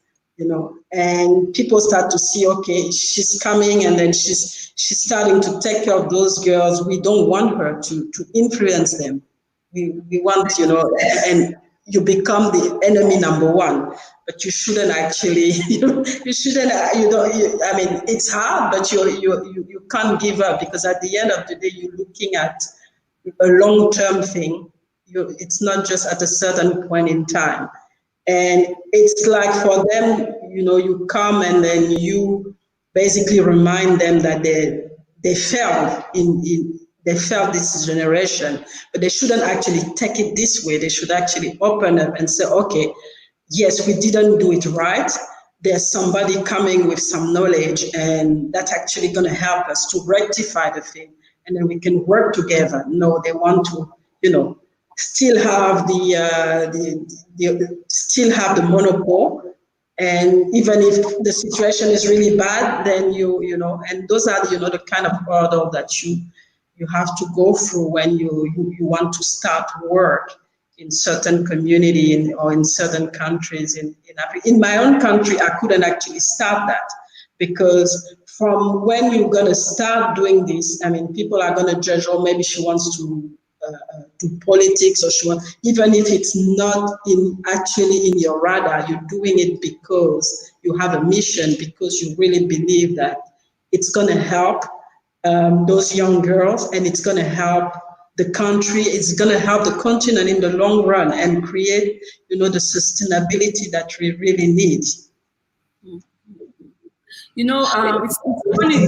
[SPEAKER 2] and people start to see, okay, she's coming, and then she's starting to take care of those girls. We don't want her to influence them. We want, and you become the enemy number one. But you shouldn't actually, you shouldn't, I mean, it's hard, but you can't give up, because at the end of the day, you're looking at a long-term thing. It's not just at a certain point in time. And it's like for them, you come and then you basically remind them that they failed they failed this generation, but they shouldn't actually take it this way. They should actually open up and say, okay, yes, we didn't do it right. There's somebody coming with some knowledge, and that's actually going to help us to rectify the thing, and then we can work together. No, they want to, still have still have the monopoly. And even if the situation is really bad, then and those are the kind of hurdle that you have to go through when you want to start work in certain community or in certain countries in Africa. In my own country, I couldn't actually start that, because from when you're going to start doing this, I mean, people are going to judge, oh, maybe she wants to do politics, or she wants, even if it's not actually in your radar, you're doing it because you have a mission, because you really believe that it's going to help those young girls, and it's going to help the country, it's going to help the continent in the long run, and create, the sustainability that we really need.
[SPEAKER 1] It's funny.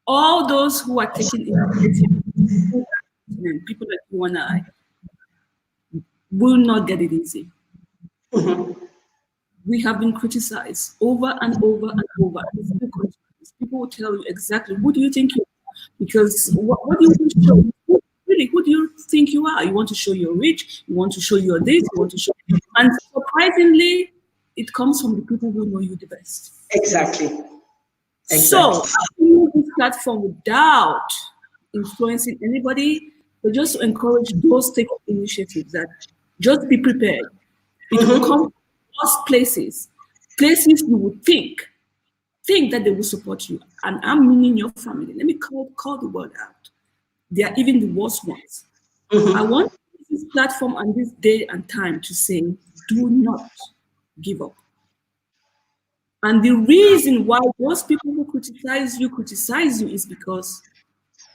[SPEAKER 1] All those who are taking initiative, people like you and I, will not get it easy.
[SPEAKER 2] Mm-hmm.
[SPEAKER 1] We have been criticized over and over and over. People will tell you exactly, who do you think you are? Because what do you want to show? Really, who do you think you are? You want to show you're rich, you want to show you're this, you want to show. And surprisingly, it comes from the people who know you the best.
[SPEAKER 2] Exactly.
[SPEAKER 1] So, how can you use this platform without influencing anybody, but just to encourage those take initiatives, that just be prepared. It will come from those places you would think that they will support you. And I'm meaning your family. Let me call the word out. They are even the worst ones. I want this platform and this day and time to say, do not give up. And the reason why those people who criticize you is because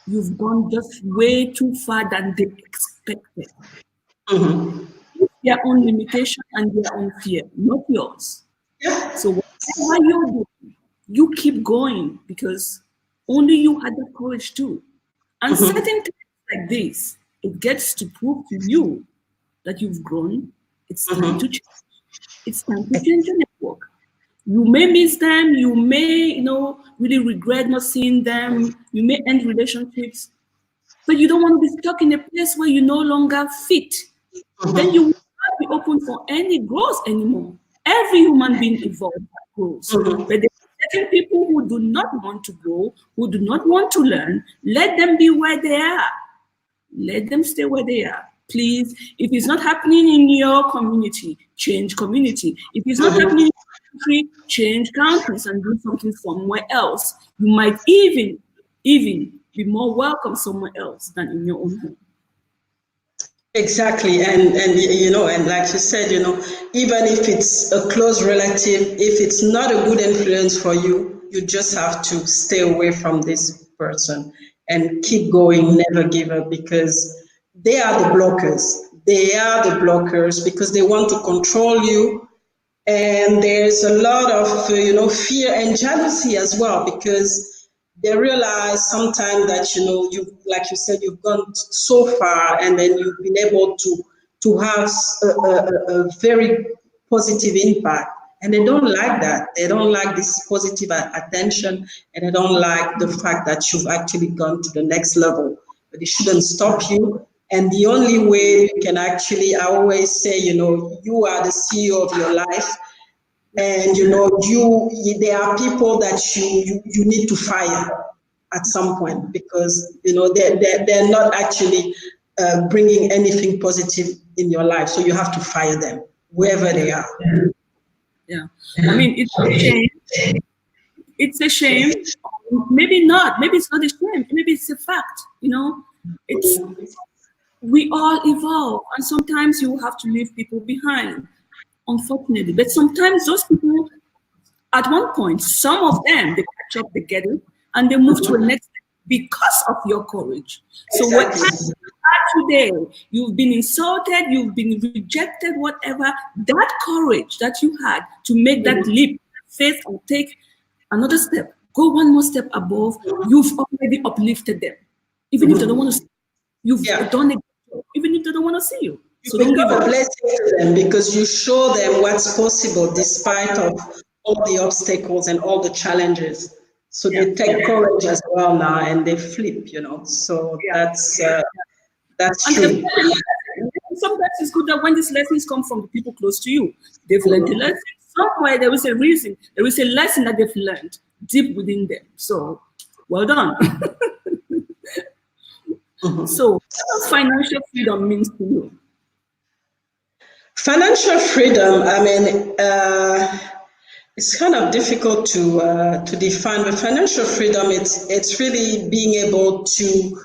[SPEAKER 1] you've gone just way too far than they expected. Their own limitation and their own fear, not yours. So whatever you're doing, you keep going, because only you had the courage to. And certain things like this, it gets to prove to you that you've grown. It's time to change. It's time to change your network. You may miss them, you may, really regret not seeing them, you may end relationships, but you don't want to be stuck in a place where you no longer fit. Then you will not be open for any growth anymore. Every human being evolves and grows. But there are certain people who do not want to grow, who do not want to learn. Let them be where they are. let them stay where they are. Please, if it's not happening in your community, change community. If it's not happening in your country, change countries and do something somewhere else. You might even be more welcome somewhere else than in your own home.
[SPEAKER 2] Exactly, and you know, and like you said, you know, even if it's a close relative, if it's not a good influence for you, you just have to stay away from this person and keep going, never give up, because they are the blockers. They are the blockers because they want to control you, and there's a lot of you know, fear and jealousy as well, because they realize sometimes that, you know, you, like you said, you've gone so far, and then you've been able to have a very positive impact, and they don't like that. They don't like this positive attention, and they don't like the fact that you've actually gone to the next level. But it shouldn't stop you. And the only way you can actually, I always say, you know, you are the CEO of your life, and you know, there are people that you need to fire at some point, because you know they're not actually bringing anything positive in your life, so you have to fire them wherever they are.
[SPEAKER 1] Yeah. I mean, it's a shame. It's a shame. Maybe not. Maybe it's not a shame. Maybe it's a fact. You know, it's we all evolve, and sometimes you have to leave people behind, unfortunately. But sometimes those people, at one point, some of them, they catch up, they get it, and they move to a next step because of your courage. So whatever
[SPEAKER 2] Exactly.
[SPEAKER 1] you are today, you've been insulted, you've been rejected, whatever, that courage that you had to make that leap, faith, and take another step, go one more step above, you've already uplifted them. Even if they don't want to see you, you've
[SPEAKER 2] Yeah.
[SPEAKER 1] done it, even if they don't want to see you.
[SPEAKER 2] You
[SPEAKER 1] So don't give
[SPEAKER 2] become a
[SPEAKER 1] up.
[SPEAKER 2] blessing to them because you show them what's possible despite of all the obstacles and all the challenges. So
[SPEAKER 1] Yeah.
[SPEAKER 2] they take courage as well now, and they flip, you know. So
[SPEAKER 1] Yeah.
[SPEAKER 2] that's
[SPEAKER 1] And they've
[SPEAKER 2] true.
[SPEAKER 1] learned a lesson. Sometimes it's good that when these lessons come from the people close to you, they've learned a lesson. Somewhere there is a reason, there is a lesson that they've learned deep within them. So, well done. So, what does financial freedom means to you?
[SPEAKER 2] Financial freedom, I mean, it's kind of difficult to define, but financial freedom, it's really being able to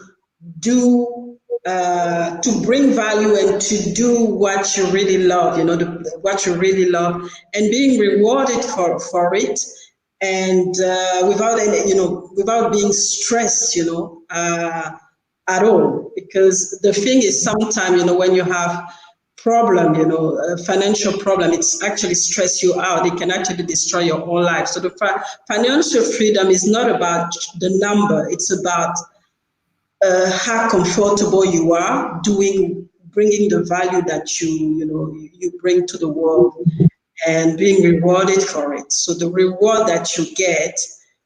[SPEAKER 2] do to bring value and to do what you really love, you know, what you really love, and being rewarded for it, and without any, you know, without being stressed, you know, at all. Because the thing is, sometimes, you know, when you have problem, you know, a financial problem, it's actually stress you out. It can actually destroy your whole life. So the financial freedom is not about the number. It's about how comfortable you are doing, bringing the value that you know, you bring to the world, and being rewarded for it. So the reward that you get,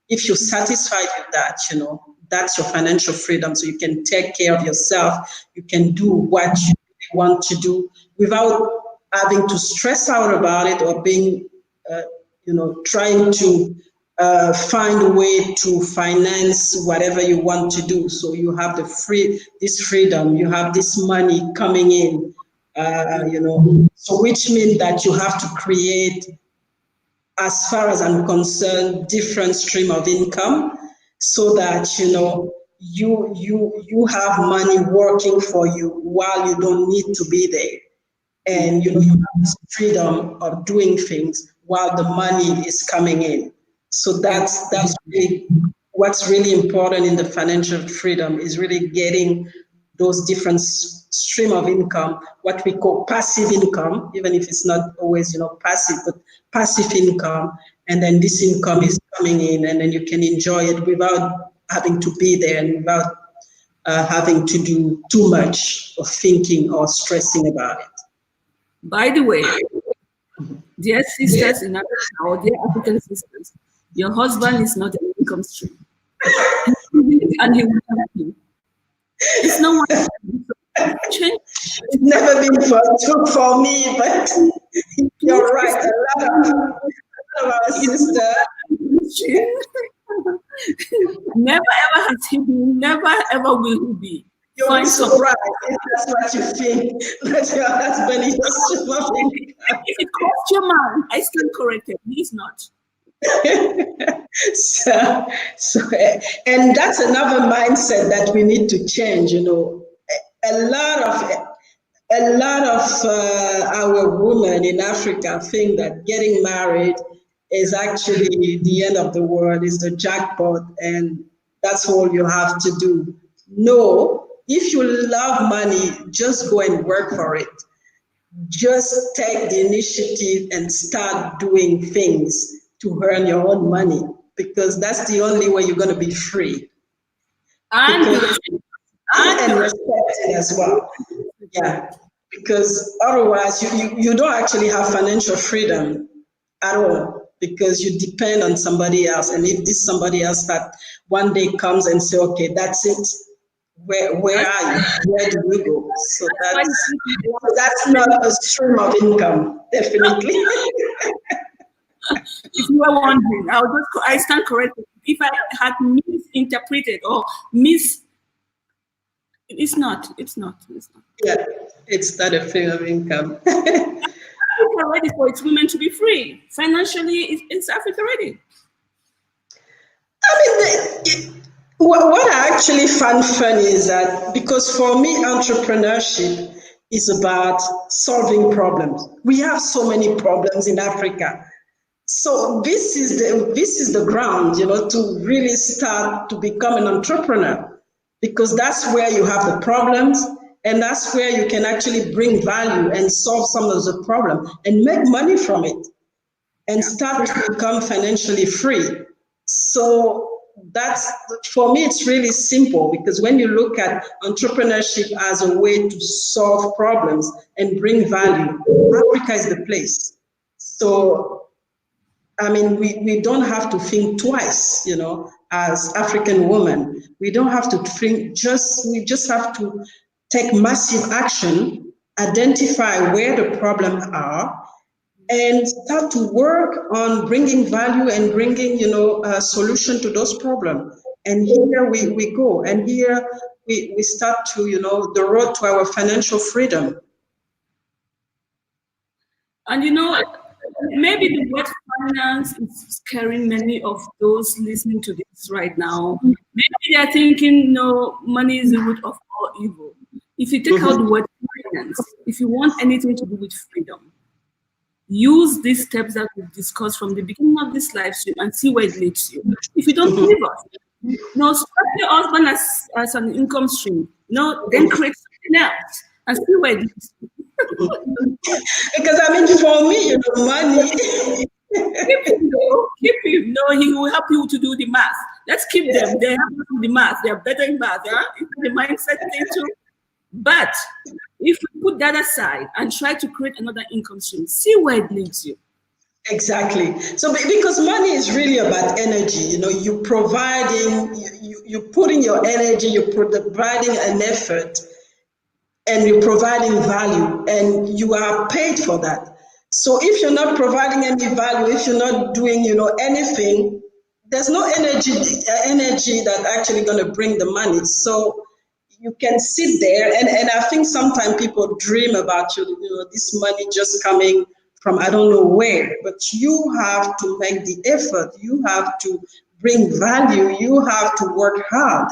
[SPEAKER 2] if you're satisfied with that, you know, that's your financial freedom. So you can take care of yourself. You can do what you really want to do without having to stress out about it, or being, you know, trying to find a way to finance whatever you want to do. So you have this freedom, you have this money coming in, you know, so which means that you have to create, as far as I'm concerned, different stream of income, so that, you know, you have money working for you while you don't need to be there, and you know, you have this freedom of doing things while the money is coming in. So
[SPEAKER 1] Yeah.
[SPEAKER 2] that's really what's really important in the financial freedom, is really getting those different stream of income, what we call passive income, even if it's not always, you know, passive, but passive income. And then this income is coming in, and then you can enjoy it without having to be there, and without having to do too much of thinking or stressing about it.
[SPEAKER 1] By the way, dear sisters in Africa, or dear African sisters, your husband is not an income stream. And he will help you. It's not one change.
[SPEAKER 2] It's never been for me, but you're right. A lot of our sisters.
[SPEAKER 1] Never ever has he been, never ever will he be.
[SPEAKER 2] You'll be
[SPEAKER 1] Find some.
[SPEAKER 2] surprised if that's what you think that your husband is your stream of income.
[SPEAKER 1] If it crossed your mind, I stand corrected. He's not.
[SPEAKER 2] so, and that's another mindset that we need to change. A lot of our women in Africa think that getting married is actually the end of the world, is the jackpot, and that's all you have to do. No, if you love money, just go and work for it. Just take the initiative and start doing things to earn your own money, because that's the only way you're going to be free.
[SPEAKER 1] And
[SPEAKER 2] Because, and respected as well. Yeah, because otherwise you don't actually have financial freedom at all, because you depend on somebody else. And if this somebody else that one day comes and say, okay, that's it, where are you? Where do you go? So that's not a stream of income, definitely.
[SPEAKER 1] if you were wondering, I stand corrected. If I had misinterpreted or it's not. It's not. It's not.
[SPEAKER 2] Yeah, it's not a stream of income.
[SPEAKER 1] Africa ready for its women to be free financially. Is Africa ready?
[SPEAKER 2] I mean, what I actually find funny is that, because for me, entrepreneurship is about solving problems. We have so many problems in Africa. So this is the ground, to really start to become an entrepreneur, because that's where you have the problems, and that's where you can actually bring value and solve some of the problem and make money from it and start to become financially free. So that's, for me, it's really simple, because when you look at entrepreneurship as a way to solve problems and bring value, Africa is the place. So I mean, we don't have to think twice, as African women. We don't have to think, we just have to take massive action, identify where the problems are, and start to work on bringing value and bringing, a solution to those problems. And here we go. And here we start to, the road to our financial freedom.
[SPEAKER 1] And maybe the word finance is scaring many of those listening to this right now. Maybe they are thinking, no, money is the root of all evil. If you take out the word finance, if you want anything to do with freedom, use these steps that we've discussed from the beginning of this live stream and see where it leads you. If you don't believe us, start your husband as an income stream. Then create something else and see where it leads you.
[SPEAKER 2] Because I mean, for me, money.
[SPEAKER 1] keep him. No, he will help you to do the math. Let's keep them. They help you do the math. They are better in math. It's the mindset thing too. But if we put that aside and try to create another income stream, see where it leads you.
[SPEAKER 2] Exactly. So because money is really about energy, you providing, you putting your energy, you're providing an effort, and you're providing value, and you are paid for that. So if you're not providing any value, if you're not doing, anything, there's no energy that actually going to bring the money. So you can sit there, and I think sometimes people dream about this money just coming from I don't know where, but you have to make the effort. You have to bring value. You have to work hard,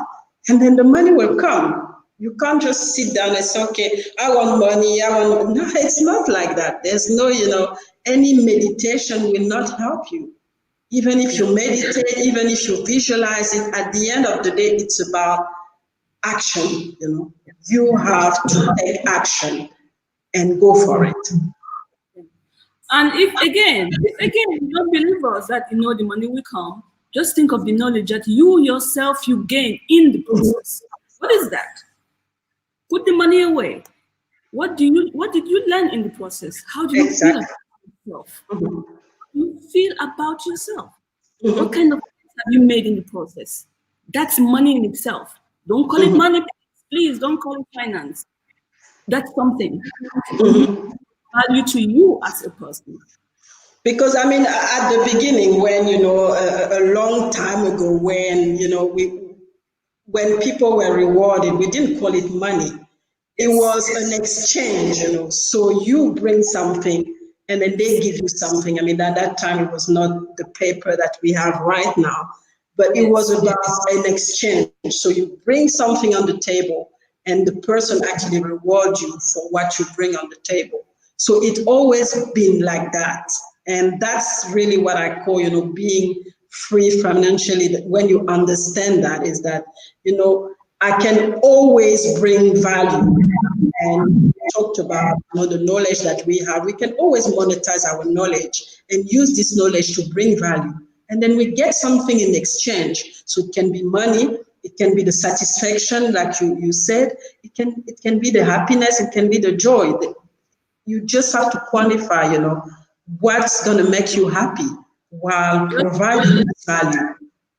[SPEAKER 2] and then the money will come. You can't just sit down and say, okay, I want money, no, it's not like that. There's no, any meditation will not help you. Even if you meditate, even if you visualize it, at the end of the day, it's about action, You have to take action and go for it.
[SPEAKER 1] And if again, you don't believe us that the money will come, just think of the knowledge that you yourself you gain in the process. What is that? Put the money away. What did you learn in the process? How do you feel about yourself? How do you feel about yourself? What kind of things have you made in the process? That's money in itself. Don't call it money, please. Don't call it finance. That's something value to you as a person.
[SPEAKER 2] Because I mean, at the beginning, when a long time ago, when when people were rewarded, we didn't call it money. It
[SPEAKER 1] Yes.
[SPEAKER 2] was an exchange, So you bring something and then they give you something. I mean, at that time, it was not the paper that we have right now, but it was about an exchange. So you bring something on the table and the person actually rewards you for what you bring on the table. So it's always been like that. And that's really what I call, being free financially. When you understand that, is that, I can always bring value. And we talked about the knowledge that we have. We can always monetize our knowledge and use this knowledge to bring value. And then we get something in exchange. So it can be money, it can be the satisfaction, like you said, it can be the happiness, it can be the joy. You just have to quantify, what's going to make you happy while providing this value.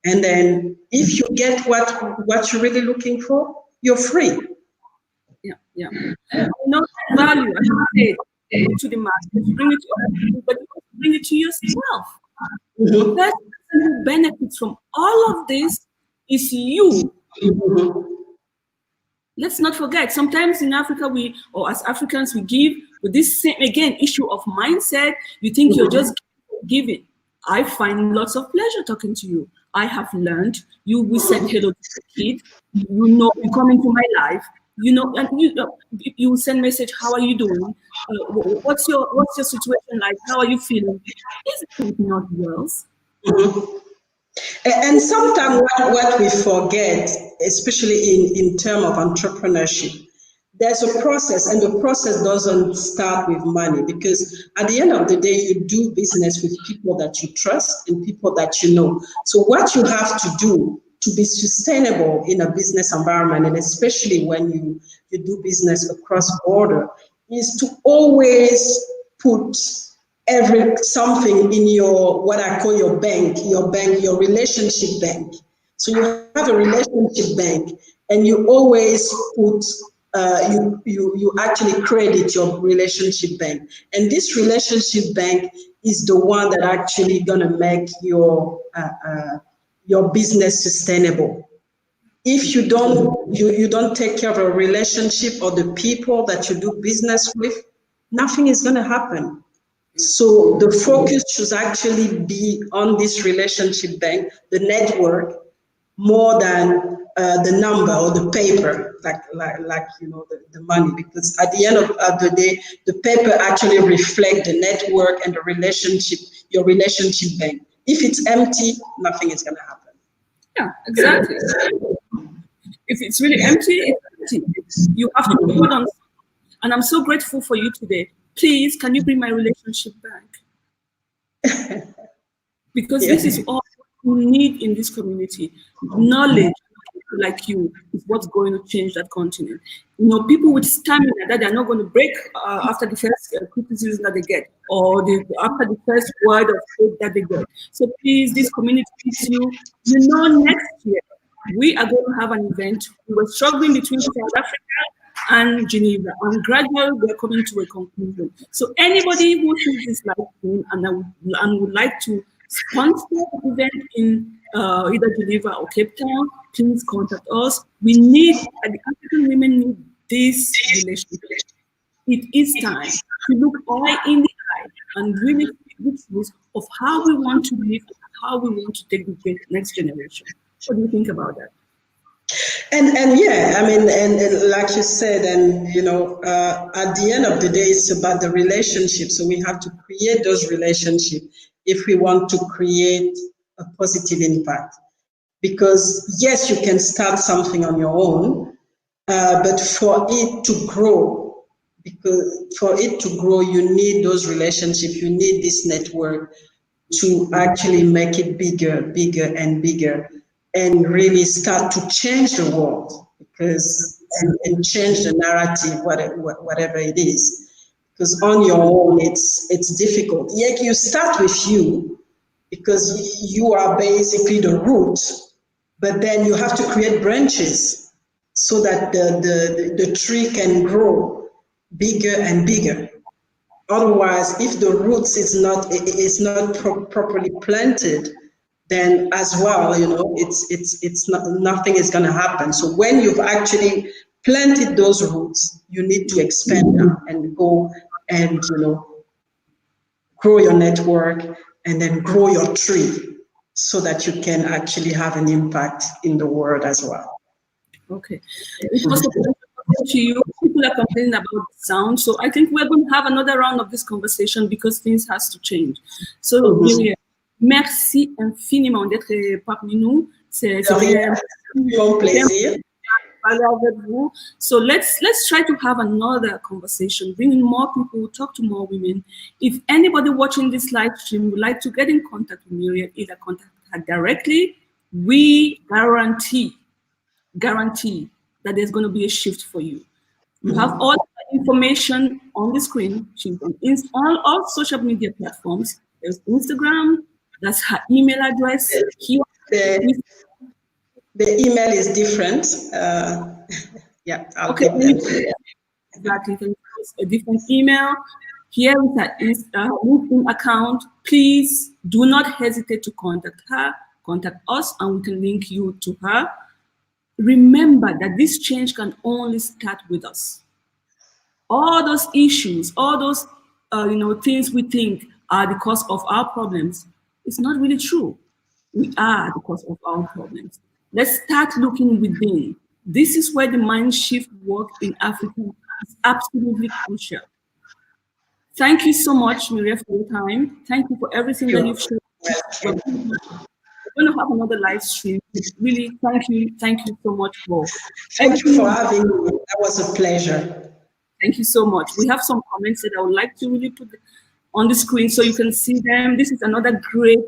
[SPEAKER 2] And then if you get what you're really looking for, you're free.
[SPEAKER 1] Yeah, yeah. Not value, I should say, to the market, you bring it to other people, but you also bring it to yourself. The
[SPEAKER 2] Mhm.
[SPEAKER 1] person who benefits from all of this is you. Let's not forget, sometimes in Africa, or as Africans, we give with this same, again, issue of mindset. You think you're just giving. I find lots of pleasure talking to you. I have learned. We said hello to the kid. You come into my life. And you send message. How are you doing? What's your situation like? How are you feeling? Is it not yours?
[SPEAKER 2] And sometimes what we forget, especially in terms of entrepreneurship, there's a process, and the process doesn't start with money, because at the end of the day, you do business with people that you trust and people that you know. So what you have to do to be sustainable in a business environment, and especially when you do business across border, is to always put every something in your, what I call your relationship bank. So you have a relationship bank, and you always put you actually credit your relationship bank, and this relationship bank is the one that actually gonna make your business sustainable. If you don't take care of a relationship or the people that you do business with, nothing is gonna happen. So the focus should actually be on this relationship bank, the network, more than the number or the paper, like the money. Because at the end of the day, the paper actually reflect the network and the relationship, your relationship bank. If it's empty, nothing is going to happen.
[SPEAKER 1] Yeah, exactly. If it's really empty, it's empty. You have to put on. And I'm so grateful for you today. Please, can you bring my relationship back? Because
[SPEAKER 2] Yeah.
[SPEAKER 1] this is all we need in this community. Knowledge like you is what's going to change that continent. People with stamina that they're not going to break after the first criticism that they get, or after the first word of faith that they get. So please, this community needs you. Next year we are going to have an event. We were struggling between South Africa and Geneva, and gradually we're coming to a conclusion. So anybody who sees this live stream and would like to sponsor the event in either Geneva or Cape Town, please contact us. We need, the African women need this relationship. It is time to look eye in the eye and really speak the truth of how we want to live and how we want to take the next generation. What do you think about that?
[SPEAKER 2] And yeah, I mean, and like you said, and at the end of the day, it's about the relationship. So we have to create those relationships if we want to create a positive impact. Because yes, you can start something on your own, but for it to grow, you need those relationships. You need this network to actually make it bigger and bigger, and really start to change the world, and change the narrative, whatever it is. Because on your own, it's difficult. Yet you start with you, because you are basically the root, but then you have to create branches so that the tree can grow bigger and bigger. Otherwise, if the roots is not properly planted, then as well, it's not, nothing is going to happen. So when you've actually planted those roots, you need to expand them and go and grow your network and then grow your tree so that you can actually have an impact in the world as well.
[SPEAKER 1] Okay. It was a pleasure talking to you. People are complaining about the sound, so I think we're going to have another round of this conversation because things has to change. So, Myriam, merci infiniment d'être parmi nous. C'est
[SPEAKER 2] mon plaisir.
[SPEAKER 1] Avec vous. So let's try to have another conversation, bring in more people, talk to more women. If anybody watching this live stream would like to get in contact with Myriam, either contact her directly, we guarantee that there's going to be a shift for you. You have all the information on the screen. She's on all social media platforms. There's Instagram. That's her email address. Here,
[SPEAKER 2] the email is different. Yeah, I'll give them.
[SPEAKER 1] Exactly. It's a different email. Here is her LinkedIn account. Please do not hesitate to contact her. Contact us, and we can link you to her. Remember that this change can only start with us. All those issues, all those things we think are the cause of our problems, it's not really true. We are the cause of our problems. Let's start looking within. This is where the mind shift work in Africa is absolutely crucial. Thank you so much, Myriam, for your time. Thank you for everything that you've shared. We're going to have another live stream. Really, thank you so much for.
[SPEAKER 2] Thank you for having me. That was a pleasure.
[SPEAKER 1] Thank you so much. We have some comments that I would like to really put on the screen so you can see them. This is another great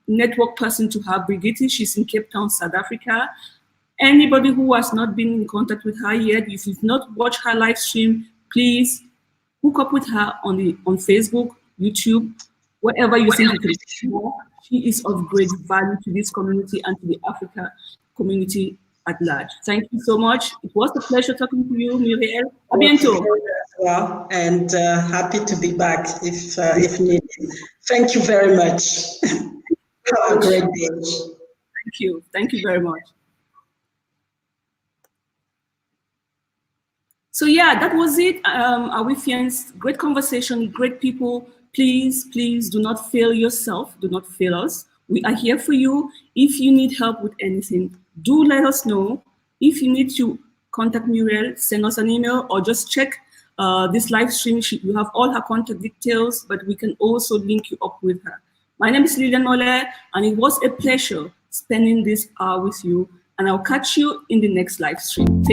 [SPEAKER 1] network person to have, Brigitte. She's in Cape Town, South Africa. Anybody who has not been in contact with her yet, if you've not watched her live stream, please hook up with her on Facebook, YouTube, wherever you think you can more. She is of great value to this community and to the Africa community at large. Thank you so much. It was a pleasure talking to you, Myriam. A bientôt.
[SPEAKER 2] Well, and happy to be back if needed. Thank you very much. Have a great day.
[SPEAKER 1] Thank you. Thank you very much. So yeah, that was it. Awifians, great conversation, great people. Please do not fail yourself. Do not fail us. We are here for you. If you need help with anything, do let us know. If you need to contact Muriel, send us an email or just check this live stream. You have all her contact details, but we can also link you up with her. My name is Lilian Mole, and it was a pleasure spending this hour with you. And I'll catch you in the next live stream.